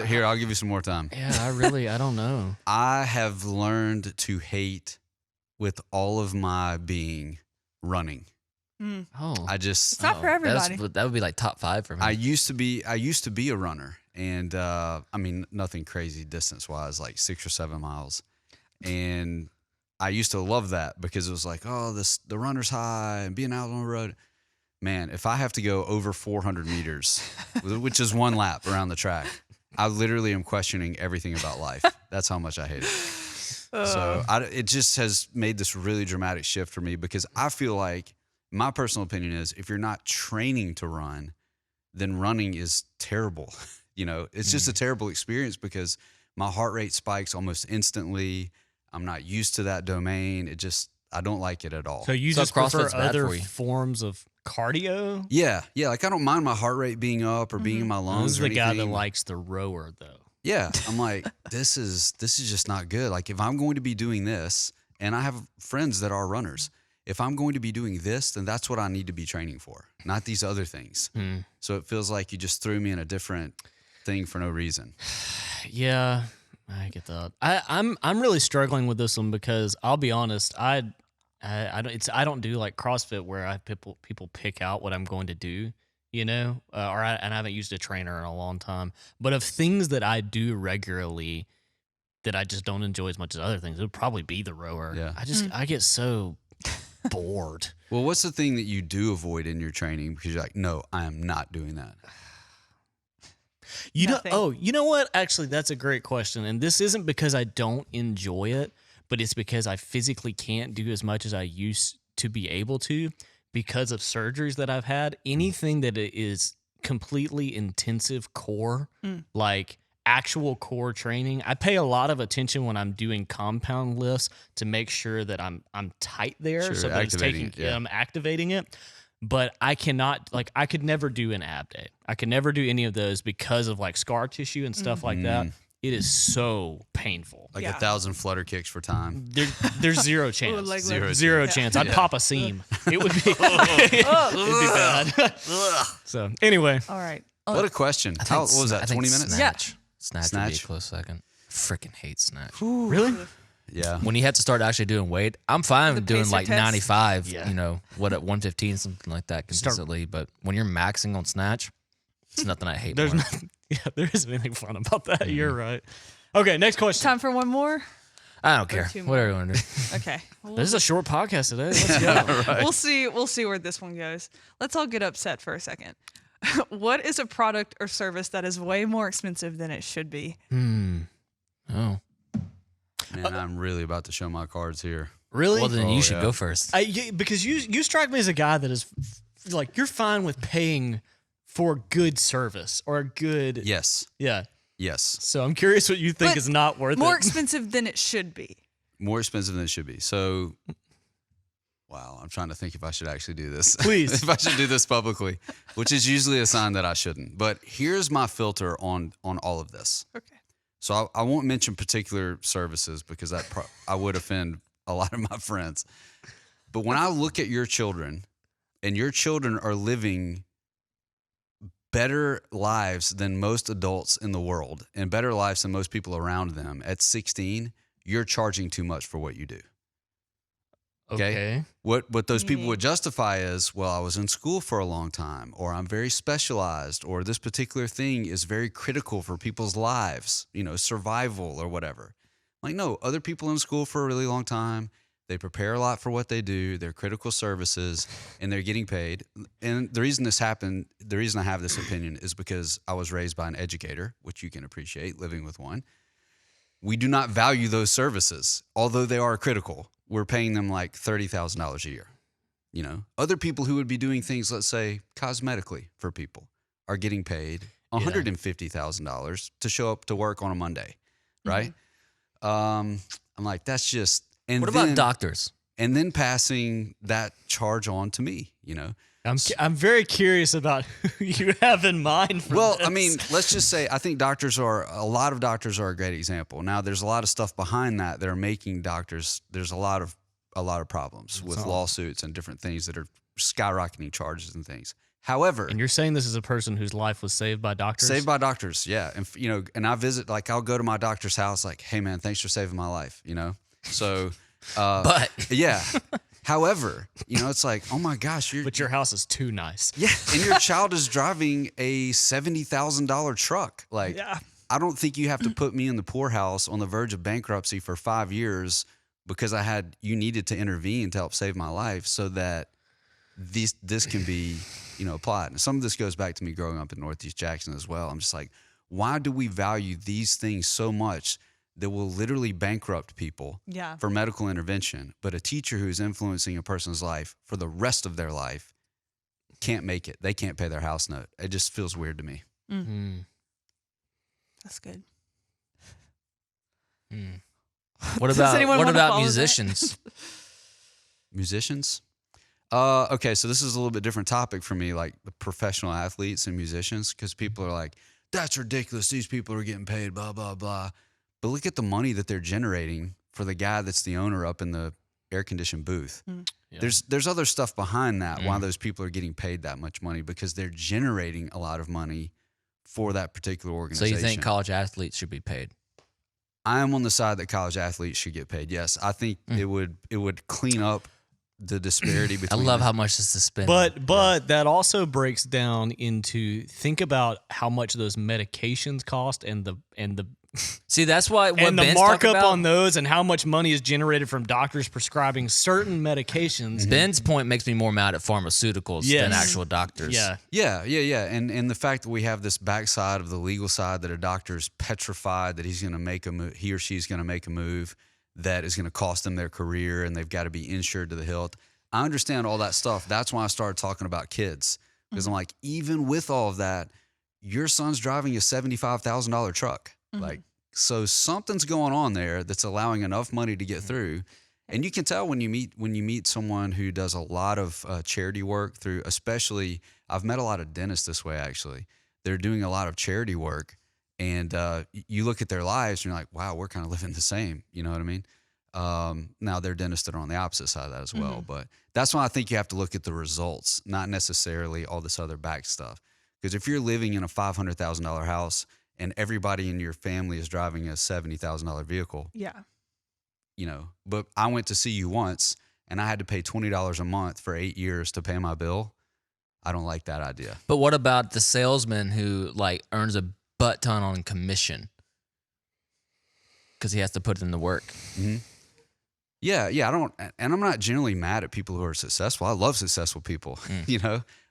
Here, I'll give you some more time. Yeah, I don't know. I have learned to hate with all of my being running. Oh, It's not for everybody. That would be like top 5 for me. I used to be a runner, and I mean nothing crazy distance wise, like 6 or 7 miles, and I used to love that because it was like, oh, the runner's high and being out on the road. Man, if I have to go over 400 meters, which is 1 lap around the track, I literally am questioning everything about life. That's how much I hate it. So it just has made this really dramatic shift for me because I feel like my personal opinion is if you're not training to run, then running is terrible. It's just a terrible experience because my heart rate spikes almost instantly. I'm not used to that domain. I don't like it at all. so you So just prefer CrossFit's bad other for you. forms of cardio? Yeah. Like I don't mind my heart rate being up or being in my lungs. Who's or the guy that anything. likes the rower though? Yeah, I'm like, this is just not good. Like if I'm going to be doing this, and I have friends that are runners, if I'm going to be doing this, then that's what I need to be training for, not these other things. So it feels like you just threw me in a different thing for no reason. Yeah, I get that. I'm really struggling with this one because I'll be honest, I don't do like CrossFit where people pick out what I'm going to do, and I haven't used a trainer in a long time. But of things that I do regularly that I just don't enjoy as much as other things, it would probably be the rower. Yeah. I get so bored. Well, what's the thing that you do avoid in your training because you're like, no, I am not doing that? Nothing. You know what? Actually, that's a great question. And this isn't because I don't enjoy it, but it's because I physically can't do as much as I used to be able to because of surgeries that I've had. Anything that is completely intensive core, like actual core training, I pay a lot of attention when I'm doing compound lifts to make sure that I'm tight there, Sure, so that it's activating taking it, yeah. I'm activating it. But I cannot, I could never do an ab day. I could never do any of those because of like scar tissue and stuff like that. It is so painful. Like Yeah. 1,000 flutter kicks for time. There's zero chance. like Zero chance. I'd pop a seam. It would be, it'd be bad. So anyway, All right. What a question. I think What was that, 20 minutes? Snatch. Snatch would be a Snatch? close second. Freaking hate snatch. really? Yeah. When you have to start actually doing weight, I'm fine with doing pacer like test? 95, Yeah. at 115, something like that consistently. But when you're maxing on snatch, it's nothing I hate There's more. nothing. Yeah, there isn't anything fun about that. You're right. Okay, next question. Time for one more. I don't care. 2 more. Whatever you want to do. Okay. This is a short podcast today. Let's go. We'll see where this one goes. Let's all get upset for a second. What is a product or service that is way more expensive than it should be? Oh. Man, I'm really about to show my cards here. Really? Well, then Oh, you should yeah. go first. Because you strike me as a guy that is like you're fine with paying for good service or a good Yes. yeah. Yes. So I'm curious what you think But is not worth More it. expensive than it should be. More expensive than it should be. So, wow, I'm trying to think if I should actually do this. Please. If I should do this publicly, which is usually a sign that I shouldn't. But here's my filter on all of this. Okay. So I won't mention particular services because I would offend a lot of my friends. But when I look at your children, and your children are living better lives than most adults in the world and better lives than most people around them at 16, you're charging too much for what you do. Okay. What those people would justify is, well, I was in school for a long time, or I'm very specialized, or this particular thing is very critical for people's lives, survival or whatever. Like, no, other people in school for a really long time, they prepare a lot for what they do, they're critical services, and they're getting paid. And the reason this happened, the reason I have this opinion is because I was raised by an educator, which you can appreciate, living with one. We do not value those services, although they are critical. We're paying them like $30,000 a year. Other people who would be doing things, let's say cosmetically for people, are getting paid $150,000 to show up to work on a Monday, right? I'm like, that's just. And What then, about doctors? And then passing that charge on to me, I'm very curious about who you have in mind for Well, this. I mean, let's just say I think a lot of doctors are a great example. Now, there's a lot of stuff behind that are making doctors. There's a lot of problems with lawsuits and different things that are skyrocketing charges and things. However, and you're saying this is a person whose life was saved by doctors? Saved by doctors, yeah. And and I visit, like, I'll go to my doctor's house, like, hey man, thanks for saving my life, So, But yeah. However, it's like, oh my gosh, But your house is too nice. yeah, and your child is driving a $70,000 truck. Like, Yeah. I don't think you have to put me in the poorhouse on the verge of bankruptcy for 5 years because you needed to intervene to help save my life so that this can be, applied. And some of this goes back to me growing up in Northeast Jackson as well. I'm just like, why do we value these things so much that will literally bankrupt people Yeah. for medical intervention, but a teacher who's influencing a person's life for the rest of their life can't make it. They can't pay their house note. It just feels weird to me. Mm. That's good. what Does anyone wanna follow that? musicians? Musicians? Okay, so this is a little bit different topic for me, like the professional athletes and musicians, because people are like, that's ridiculous. These people are getting paid, blah, blah, blah. But look at the money that they're generating for the guy that's the owner up in the air-conditioned booth. Yeah. There's other stuff behind that, why those people are getting paid that much money, because they're generating a lot of money for that particular So organization. you think college athletes should be paid? I am on the side that college athletes should get paid. Yes, I think it would clean up the disparity I between. love how much this is spending. But that also breaks down into, think about how much those medications cost and the See, that's why what and the Ben's talking markup about, on those and how much money is generated from doctors prescribing certain medications. Ben's point makes me more mad at pharmaceuticals Yes. than actual doctors. Yeah. Yeah. And the fact that we have this backside of the legal side that a doctor's petrified that he's going to make a move, he or she's going to make a move that is going to cost them their career, and they've got to be insured to the hilt. I understand all that stuff. That's why I started talking about kids, because I'm like, even with all of that, your son's driving a $75,000 truck. Like, so something's going on there that's allowing enough money to get through. And you can tell when you meet someone who does a lot of charity work through, especially, I've met a lot of dentists this way, actually. They're doing a lot of charity work, and you look at their lives and you're like, wow, we're kind of living the same. You know what I mean? Now there are dentists that are on the opposite side of that as well. But that's why I think you have to look at the results, not necessarily all this other back stuff. Because if you're living in a $500,000 house and everybody in your family is driving a $70,000 vehicle, Yeah. But I went to see you once and I had to pay $20 a month for 8 years to pay my bill. I don't like that idea. But what about the salesman who like earns a butt ton on commission because he has to put in the work? Mm-hmm. Yeah. And I'm not generally mad at people who are successful. I love successful people,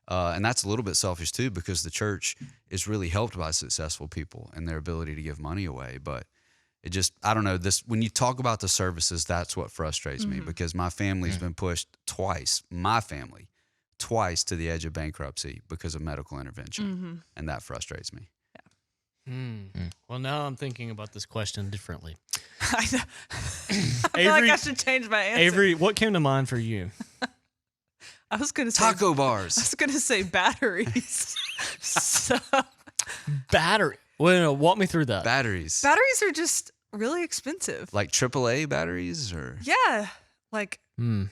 and that's a little bit selfish too, because the church is really helped by successful people and their ability to give money away. But it just, I don't know, when you talk about the services, that's what frustrates me, because my family's been pushed twice to the edge of bankruptcy because of medical intervention. And that frustrates me. Well, now I'm thinking about this question differently. I know. I feel like I should change my answer. Avery, what came to mind for you? I was going to say Taco I bars. was going to say batteries. So, Battery. Well, no, walk me through that. Batteries. batteries are just really expensive. Like AAA batteries or? Yeah. Like, I'm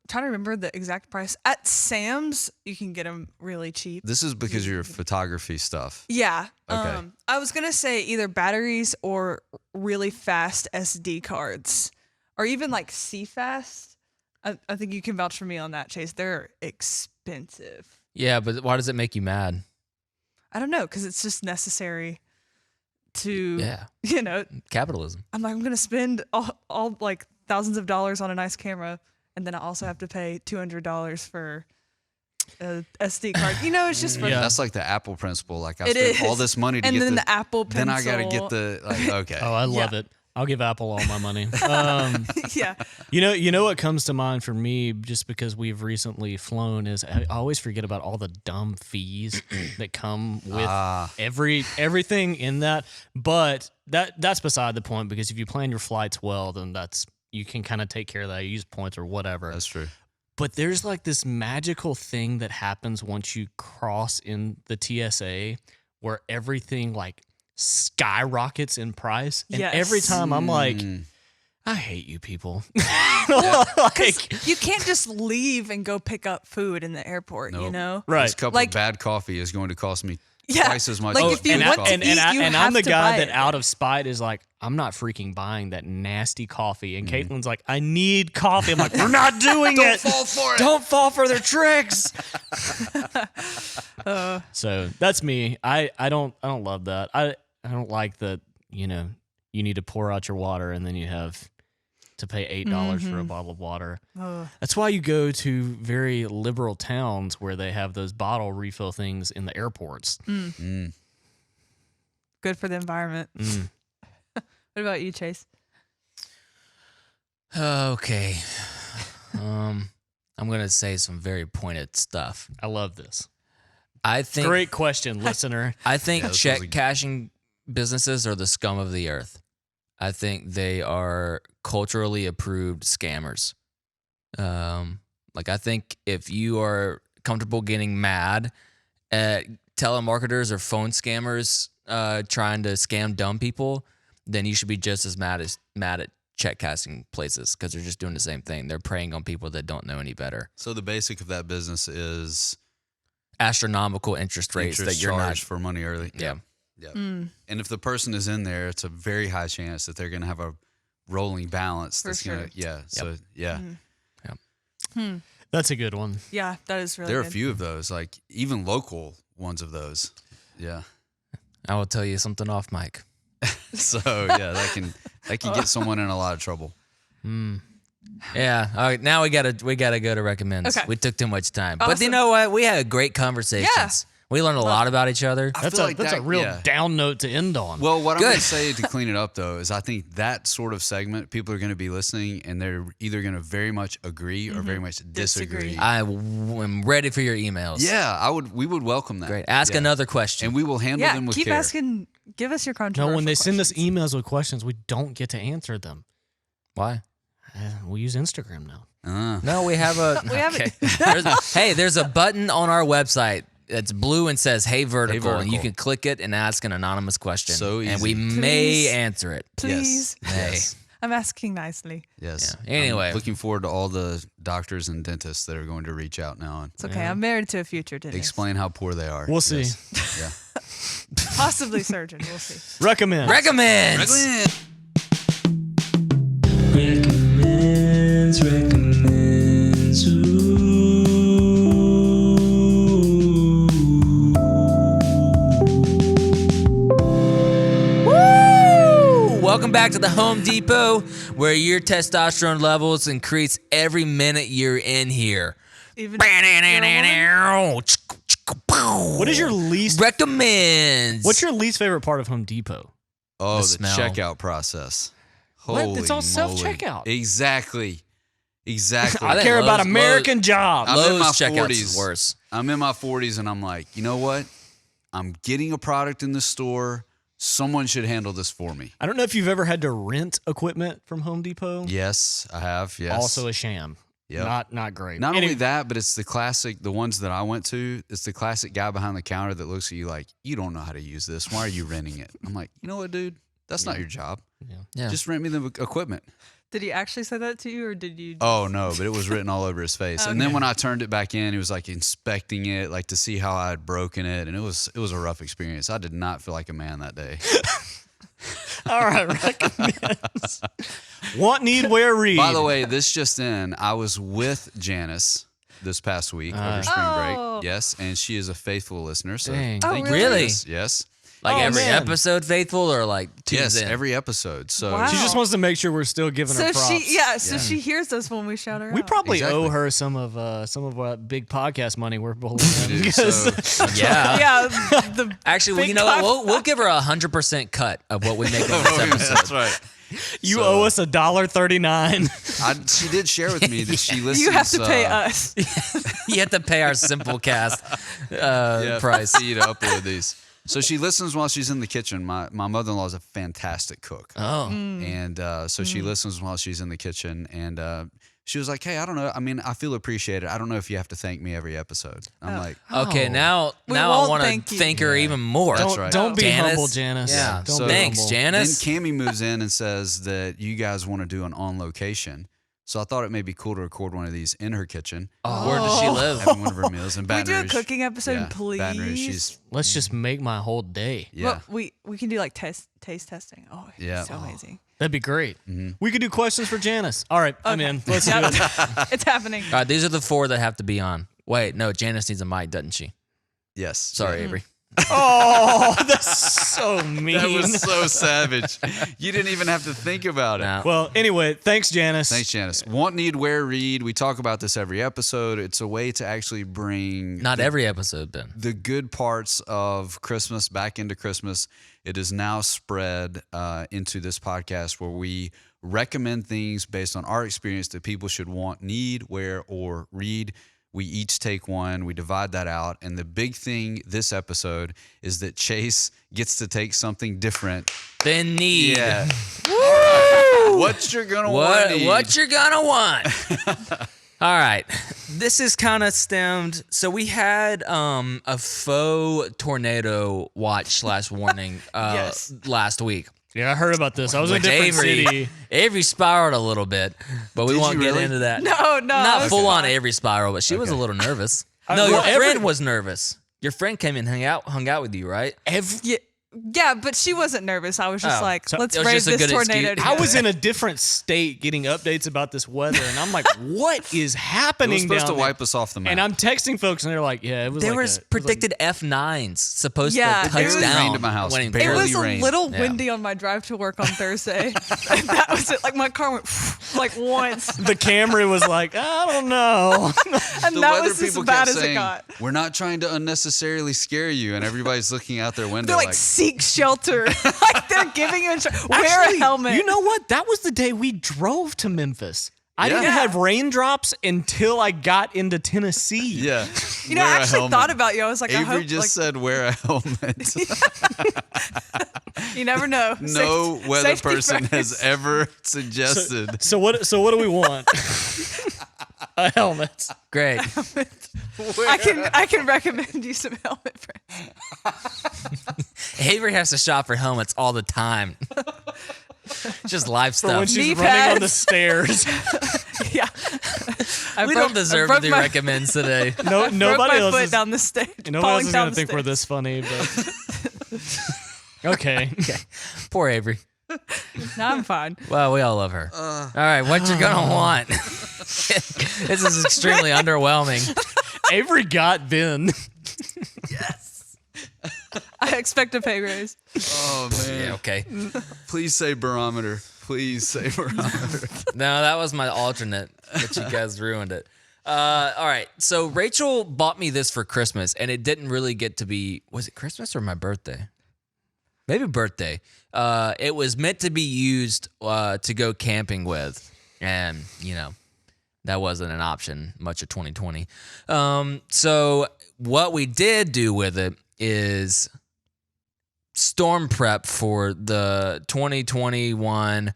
trying to remember the exact price. At Sam's, you can get them really cheap. This is because of your photography stuff. Yeah. Okay. I was going to say either batteries or really fast SD cards, or even like CFast. I think you can vouch for me on that, Chase. They're expensive. Yeah, but why does it make you mad? I don't know, because it's just necessary to, Yeah, capitalism. I'm like, I'm going to spend all like thousands of dollars on a nice camera, and then I also have to pay $200 for a SD card. It's just for That's like the Apple principle. Like I It spent is. all this money to and get then the Apple Pencil. then I got to get the, okay. Oh, I love Yeah. it. I'll give Apple all my money. Yeah. You know what comes to mind for me, just because we've recently flown, is I always forget about all the dumb fees that come with everything in that. But that's beside the point, because if you plan your flights well, then you can kind of take care of that. You use points or whatever. That's true. But there's like this magical thing that happens once you cross in the TSA where everything like skyrockets in price. And every time I'm like, I hate you people. Like, you can't just leave and go pick up food in the airport, you Nope. know? right. This cup Like- of bad coffee is going to cost me Yeah, twice as much. like as if you good want coffee. to eat, you I'm have the to guy buy that it. out of spite is like, I'm not freaking buying that nasty coffee. And Caitlin's like, I need coffee. I'm like, we're not doing it. Fall for it. Don't fall for their tricks. So that's me. I don't love that. I don't like that, you know, you need to pour out your water and then you have to pay $8 for a bottle of water. That's why you go to very liberal towns where they have those bottle refill things in the airports. Good for the environment. What about you, Chase? Okay. I'm gonna say some very pointed stuff. I love this. I think Great question, listener. I think Yeah, this check was a- cashing businesses are the scum of the earth. I think they are culturally approved scammers. Like I think if you are comfortable getting mad at telemarketers or phone scammers trying to scam dumb people, then you should be just as mad at check cashing places because they're just doing the same thing. They're preying on people that don't know any better. So the basic of that business is Astronomical interest rates interest that you're charged not. for money early. Yeah. Yeah. And if the person is in there, it's a very high chance that they're going to have a rolling balance. For That's sure. gonna, yeah. So yeah, That's a good one. Yeah, that is really there are good. a few of those, like even local ones of those. Yeah. I will tell you something off mic. So yeah, that can get someone in a lot of trouble. Yeah. All right. Now we gotta go to recommends. Okay. We took too much time, but you Awesome. know what? We had great conversations. Yeah. We learned a lot about each other. That's feel a like that's a that- real yeah. down note to end on. Well, what I'm going Good. to say to clean it up, though, is I think that sort of segment, people are going to be listening and they're either going to very much agree or very much disagree. Disagree. I am ready for your emails. Yeah, we would welcome that. Great. Ask Yeah. another question. And we will handle Yeah, them with keep care. asking. Give us your controversial no, when they send us questions. emails with questions, we don't get to answer them. Why? We use Instagram now. No, we have a. We have it. There's a button on our website that's blue and says "Hey Vertical,", and you Vertical. can click it and ask an anonymous question. So and we easy. may Please. answer it. Please. Yes. I'm asking nicely. Yes. Yeah. Anyway. I'm looking forward to all the doctors and dentists that are going to reach out now and It's okay. I'm married to a future dentist. explain how poor they are. We'll see. Yes. Yeah. Possibly surgeon. We'll see. Recommend. Recommends. Woo! Welcome back to the Home Depot, where your testosterone levels increase every minute you're in here. Even What is your least? Recommends? What's your least favorite part of Home Depot? Oh, The the smell. checkout process. What? Holy It's all moly. self-checkout. Exactly. I think care about Lowe's- American jobs. I'm in Lowe's my checkouts 40s. is worse. I'm in my 40s and I'm like, you know what? I'm getting a product in the store. Someone should handle this for me. I don't know if you've ever had to rent equipment from Home Depot. Yes, I have. Yes. Also a sham. Yep. Not great. Not Any- only that, but it's the classic, the ones that I went to, it's the classic guy behind the counter that looks at you like, you don't know how to use this. Why are you renting it? I'm like, you know what, dude? That's not your job. Yeah. Just rent me the equipment. Did he actually say that to you, or did you? Oh, no, but it was written all over his face. And then when I turned it back in, he was like inspecting it, like to see how I had broken it. And it was a rough experience. I did not feel like a man that day. All right, recommends. Want, need, wear, read. By the way, this just in, I was with Janice this past week over spring Oh. break. Yes, and she is a faithful listener. So Dang. Oh, thank you, really? Janice. Yes. Like Oh, every man. episode faithful or like tunes Yes, in? every episode. So Wow. She just wants to make sure we're still giving her So props. so she hears us when we shout her We out. probably Exactly. owe her some of what big podcast money we're pulling in. we do. because- So, Yeah. Yeah. The Actually, well, Big you know what? time. We'll give her 100% cut of what we make on this episode. that's right. you So- owe us $1.39. She did share with me that she listens. you have to pay us. You have to pay our Simplecast price. for you to upload these. So she listens while she's in the kitchen. My mother-in-law is a fantastic cook. Oh. And so she listens while she's in the kitchen. And She was like, hey, I don't know. I mean, I feel appreciated. I don't know if you have to thank me every episode. I'm like, Okay, now We I won't want to thank you. thank her even more. That's right. Don't be Janice. humble, Janice. Yeah. Don't So- be Thanks, humble. then Janice. Cammie moves in and says that you guys want to do an on location. So I thought it may be cool to record one of these in her kitchen, Where does she live? having one of her meals in Can we Baton do a Rouge. cooking episode, Yeah, please? Baton Rouge. She's Let's just make my whole day. yeah. Well, we can do like taste testing. Oh, Yeah. so amazing. That'd be great. Mm-hmm. We could do questions for Janice. All right, I'm in. Let's do Yeah, it. it's happening. All right, these are the 4 that have to be on. Wait, no, Janice needs a mic, doesn't she? Yes. Sorry, Avery. Oh, that's so mean. That was so savage. You didn't even have to think about it. No. Well, anyway, thanks, Janice. Thanks, Janice. Want, need, wear, read. We talk about this every episode. It's a way to actually bring Not every episode, Ben. the good parts of Christmas back into Christmas. It is now spread into this podcast where we recommend things based on our experience that people should want, need, wear, or read. We each take one, we divide that out. And the big thing this episode is that Chase gets to take something different. Then need. Yeah. What you're going to want. What you're gonna want. All right. This is kind of stemmed. So we had a faux tornado watch / warning Yes. last week. Yeah, I heard about this. I was in a Which different city. Avery spiraled a little bit, but we Did won't you get really? into that. No, Not it's full on fine. Avery spiral, but she was a little nervous. No, well, your every- friend was nervous. Your friend came and hung out with you, right? Yeah, but she wasn't nervous. I was just Oh, like, so let's it was brave just a this good tornado. excuse. I was together. in a different state getting updates about this weather, and I'm like, what is It happening was supposed to down there? wipe us off the map. And I'm texting folks, and they're like, yeah, it was There like was a- it was like- predicted F9s supposed Yeah, to it touch was- down. rained at my house. when it It Barely was a rained. little Yeah. windy on my drive to work on Thursday. And that was it. Like my car went like once, the Camry was like, I don't know. and the that weather was as people bad kept as it saying, got. we're not trying to unnecessarily scare you. And everybody's looking out their window They're like, seek shelter. Like they're giving you insurance. Wear Actually, a helmet. You know what? That was the day we drove to Memphis. I didn't Yeah. have raindrops until I got into Tennessee. yeah. You know, I wear a actually helmet. thought about you. I was like, I Avery hope, just said wear a helmet. you never know. No Safety- weather safety person has first. ever suggested. So what do we want? A helmet. Great. I can recommend you some helmet friends. Avery has to shop for helmets all the time. Just live For when stuff. she's Knee running on the pads. stairs. Yeah. We don't deserve broke the my- recommends today. No, Broke nobody my else foot is, down the stage. nobody else falling is down gonna the think we're stairs. this funny, but okay. Poor Avery. No, I'm fine. Well, we all love her. All right, what you're gonna want? This is extremely underwhelming. Avery got Ben. I expect a pay raise. Oh, man. Yeah, okay. Please say barometer. Please say barometer. No, that was my alternate, but you guys ruined it. All right, so Rachel bought me this for Christmas, and it didn't really get to be. Was it Christmas or my birthday? Maybe birthday. It was meant to be used to go camping with, and that wasn't an option much of 2020. So what we did do with it is storm prep for the 2021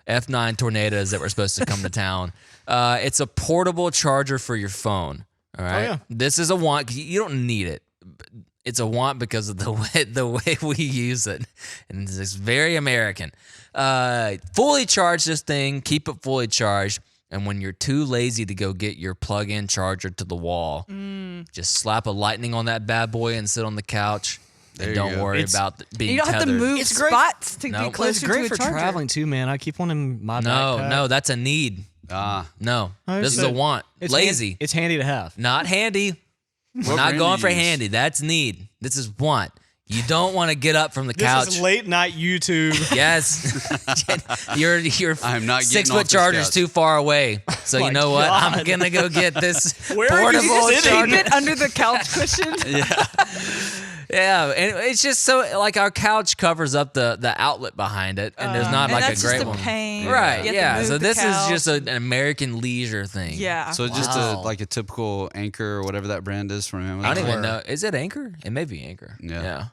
F9 tornadoes that were supposed to come to town. It's a portable charger for your phone. All right. yeah. This is a want. You don't need it. It's a want because of the way we use it, and it's very American. Fully charge this thing. Keep it fully charged. And when you're too lazy to go get your plug-in charger to the wall, just slap a lightning on that bad boy and sit on the couch. There And you don't go. worry It's- about being You don't have to tethered. move It's great- spots to No. be Well, closer It's great to a for charger. traveling too, man. I keep one in my No, backpack. no, that's a need. Ah. No, I this is a understand. want. It's Lazy, It's handy to have. not handy. We're What not brand going do for you use? handy. That's need. This is want. You don't want to get up from the This couch. is late night YouTube. Yes, your I'm not getting 6 off foot this charger's couch. too far away. So you My know what? I'm God. gonna go get this Where are you portable sitting? charger. Keep it under the couch cushion. Yeah, and it's just so like our couch covers up the outlet behind it, and there's not and like that's a great just a one. pain. Right? You have to Yeah. move So the this is couch. just an American leisure thing. Yeah. So just Wow. like a typical Anchor or whatever that brand is from Amazon. I don't even Or- know. Is it Anchor? It may be Anchor. Yeah. Yeah.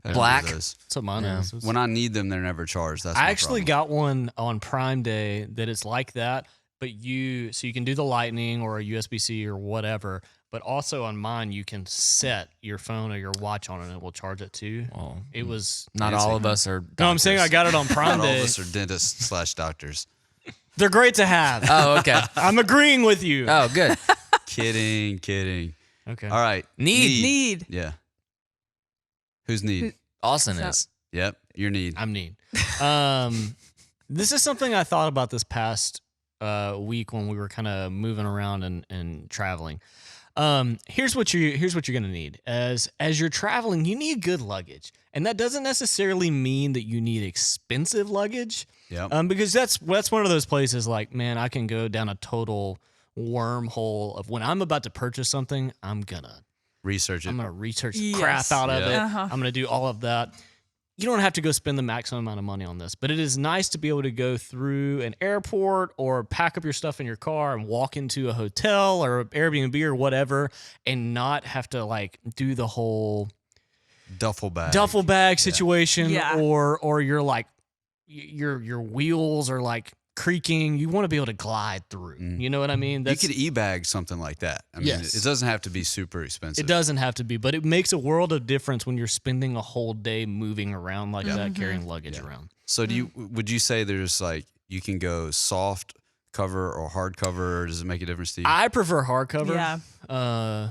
I don't Black. do those. That's what mine Yeah. is. When I need them, they're never charged. That's I my actually problem. got one on Prime Day that is like that. but you can do the Lightning or a USB-C or whatever. But also on mine, you can set your phone or your watch on it, and it will charge it too. Well, It was not all of us are. no. I'm saying I got it on Prime Not all of Day. us are dentists/doctors. They're great to have. Oh, okay. I'm agreeing with you. Oh, good. Kidding. Okay. All right. Need. Yeah. Who's need? Austin So- is. Yep. Your need. I'm need. This is something I thought about this past week when we were kind of moving around and traveling. Here's what you're gonna need as you're traveling. You need good luggage, and that doesn't necessarily mean that you need expensive luggage. Yep. Because that's one of those places like, man, I can go down a total wormhole of when I'm about to purchase something. I'm gonna Research it. research the Yes. crap out of Yeah. it. Uh-huh. I'm gonna do all of that. You don't have to go spend the maximum amount of money on this, but it is nice to be able to go through an airport or pack up your stuff in your car and walk into a hotel or Airbnb or whatever and not have to like do the whole Duffel bag situation Yeah. or you're like your wheels are like creaking. You want to be able to glide through. You know what I mean? You could e-bag something like that. I mean, Yes. it doesn't have to be super expensive. It doesn't have to be, but it makes a world of difference when you're spending a whole day moving around like that, carrying luggage around. So would you say there's like you can go soft cover or hard cover, or does it make a difference to you? I prefer hardcover. Yeah.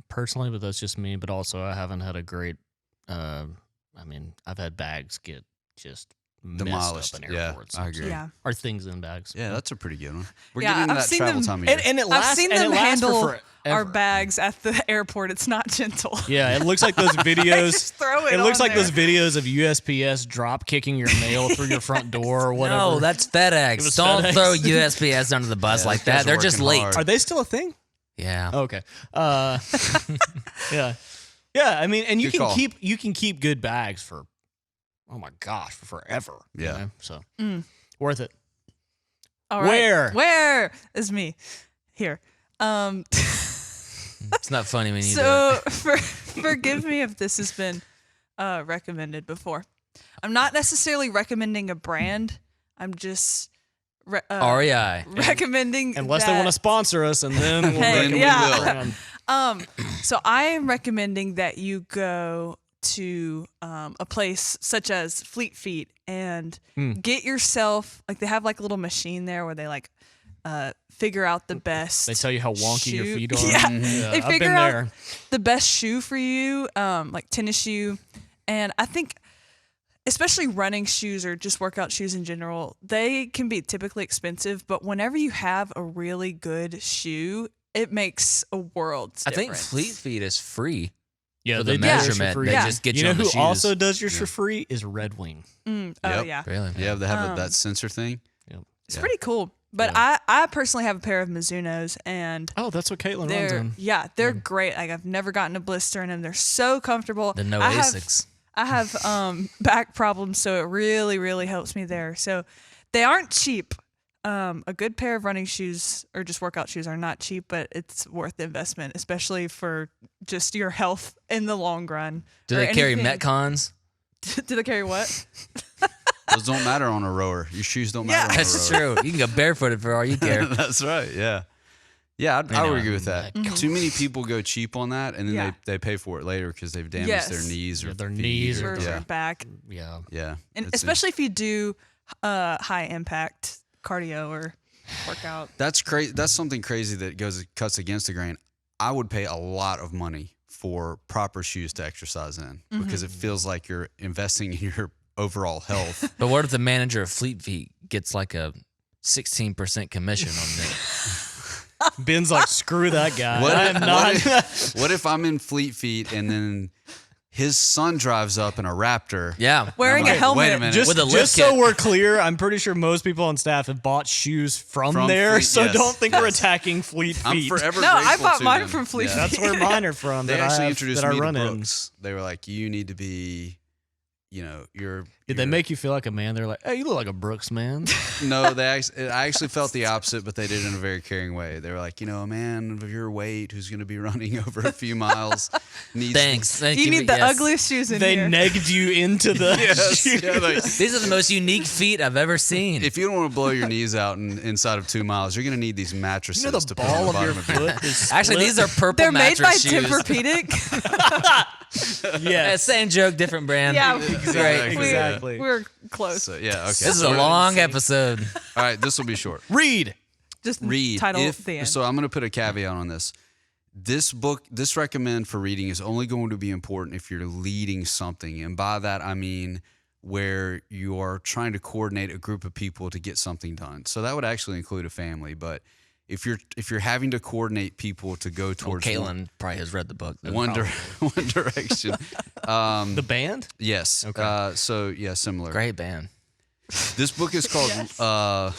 Personally, but that's just me. But also, I haven't had a great. I've had bags get just Demolished. messed up in Yeah, airports. I agree. Yeah. Or things in bags. Yeah, that's a pretty good one. We're Yeah, getting into I've that seen travel them- time of year. And it lasts. I've seen and them it lasts handle for our forever. bags at the airport. It's not gentle. Yeah, it looks like those videos. Just throw it. It looks on like there. those videos of USPS drop kicking your mail through your front door or whatever. No, that's It FedEx. was Don't FedEx. throw USPS under the bus Yeah, like those guys that. are They're just working late. hard. Are they still a thing? Yeah. Okay. Yeah. Yeah. I mean, and you Good can call. keep good bags for, oh my gosh, for forever. you Yeah. know? So worth it. All right. Where? Where is me? Here. It's not funny when you do So it. forgive me if this has been recommended before. I'm not necessarily recommending a brand. I'm just REI. recommending Unless they that- want to sponsor us, and then we'll Hey, recommend yeah. the brand. So I am recommending that you go to a place such as Fleet Feet and get yourself like they have like a little machine there where they like figure out the best. They tell you how wonky your shoe. feet are. Yeah, I've they been figure out there. the best shoe for you, like tennis shoe, and I think especially running shoes or just workout shoes in general, they can be typically expensive, but whenever you have a really good shoe, it makes a world's I think difference. Fleet Feet is free Yeah, for they the do yours for measurement. free. They Yeah. just get You you, know on the who shoes. also does yours for free is Red Wing. Oh Yep. yeah. Really? Yeah, they have that sensor thing. It's pretty cool. But I personally have a pair of Mizuno's and Oh, that's what Caitlin runs they're in. they're great. Like I've never gotten a blister in them. They're so comfortable. The no I have- Asics. I have back problems, so it really, really helps me there. So they aren't cheap. A good pair of running shoes or just workout shoes are not cheap, but it's worth the investment, especially for just your health in the long run. Do or they carry anything. Metcons? Do they carry what? Those don't matter on a rower. Your shoes don't matter on a rower. That's true. You can go barefooted for all you care. That's right. Yeah. Yeah, I know, would agree with that. Too many people go cheap on that, and then Yeah. they pay for it later because they've damaged Yes. their knees or Yeah, their feet knees or, Or yeah, back. Yeah. yeah. And It's- especially if you do high impact cardio or workout. that's crazy. That's something crazy that cuts against the grain. I would pay a lot of money for proper shoes to exercise in because it feels like you're investing in your overall health. But what if the manager of Fleet Feet gets like a 16% commission on it? Ben's like, screw that guy. What I if- am not. What if I'm in Fleet Feet and then his son drives up in a Raptor? Yeah. Wearing I'm a like, helmet. Wait a minute. Just, With a lift just so kit. we're clear, I'm pretty sure most people on staff have bought shoes from there, Fleet, so yes. don't think we're attacking Fleet I'm Feet. forever No, I grateful bought to mine them. from Fleet Yeah. That's where mine are from. They that actually I have, introduced that I me run to in. Brooks. They were like, you need to be, you're Did they make you feel like a man? They're like, hey, you look like a Brooks man. No, I actually felt the opposite, but they did it in a very caring way. They were like, a man of your weight who's going to be running over a few miles needs. Thanks. Thank you. You need the Yes. ugliest shoes in They here. negged you into the shoes. Yeah, like, These are the most unique feet I've ever seen. if you don't want to blow your knees out inside of 2 miles, you're going to need these mattresses You know, to the put on ball the of your bottom of your foot is Actually, these are purple They're made by mattress shoes. Tempur-Pedic. Yes. Same joke, different brand. Yeah, Great. Exactly. We're close. So, yeah, okay. This is So a long episode. All right, this will be short. Read. Just Read. title at the end. So I'm going to put a caveat on this. This book, this recommend for reading is only going to be important if you're leading something. And by that, I mean where you are trying to coordinate a group of people to get something done. So that would actually include a family. But if you're having to coordinate people to go towards Kaylin probably has read the book. then one probably. direction. The band? Yes. Okay. So yeah, similar. Great band. This book is called. Wow.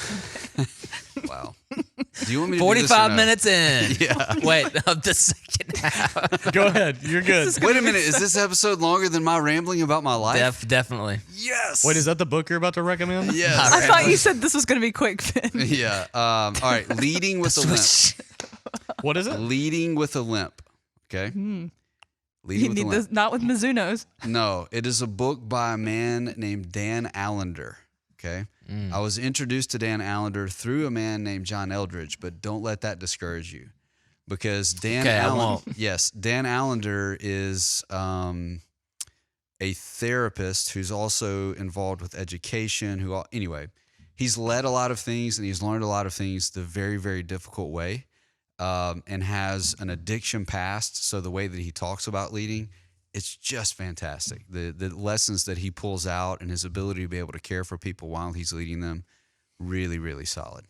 Do you want me to do this or 45 no? minutes in. Yeah. Wait, of the second half. Go ahead. You're good. Wait a minute. Is this episode longer than my rambling about my life? Definitely. Yes. Wait, is that the book you're about to recommend? Yes. I thought you said this was going to be quick, Finn. Yeah. All right. Leading with a limp. Switch. What is it? Leading with a limp. Okay. You Leading with a need limp. this, not with Mizuno's. No, it is a book by a man named Dan Allender. Okay. I was introduced to Dan Allender through a man named John Eldridge, but don't let that discourage you, because Dan Okay, I won't. Yes, Dan Allender is a therapist who's also involved with education. Anyway, he's led a lot of things and he's learned a lot of things the very, very difficult way, and has an addiction past. So the way that he talks about leading, it's just fantastic. The lessons that he pulls out and his ability to be able to care for people while he's leading them, really, really solid.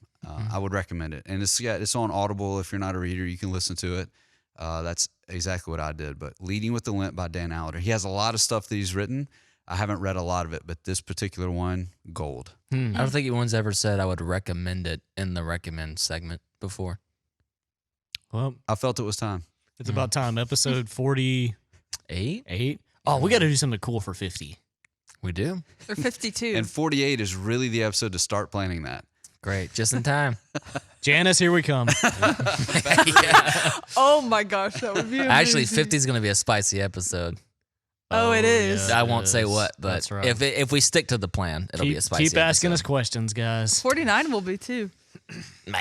I would recommend it. And it's on Audible. If you're not a reader, you can listen to it. That's exactly what I did. But Leading with the Limp by Dan Allender. He has a lot of stuff that he's written. I haven't read a lot of it, but this particular one, gold. I don't think anyone's ever said I would recommend it in the recommend segment before. Well, I felt it was time. it's about time. Episode 48. 8? Oh, we got to do something cool for 50. We do. They're 52. And 48 is really the episode to start planning that. Great. Just in time. Janice, here we come. Oh my gosh, that would be amazing. Actually, 50 is going to be a spicy episode. Oh, it is. I won't say what, but That's right. if we stick to the plan, it'll be a spicy Keep asking us episode. questions, guys. 49 will be too. Nah.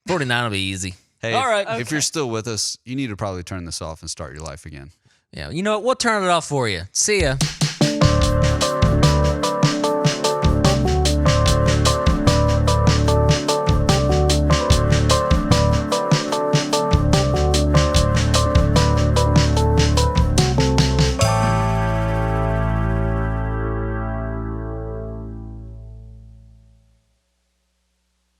49 will be easy. Hey, All right. if you're still with us, you need to probably turn this off and start your life again. Yeah. You know what? We'll turn it off for you. See ya.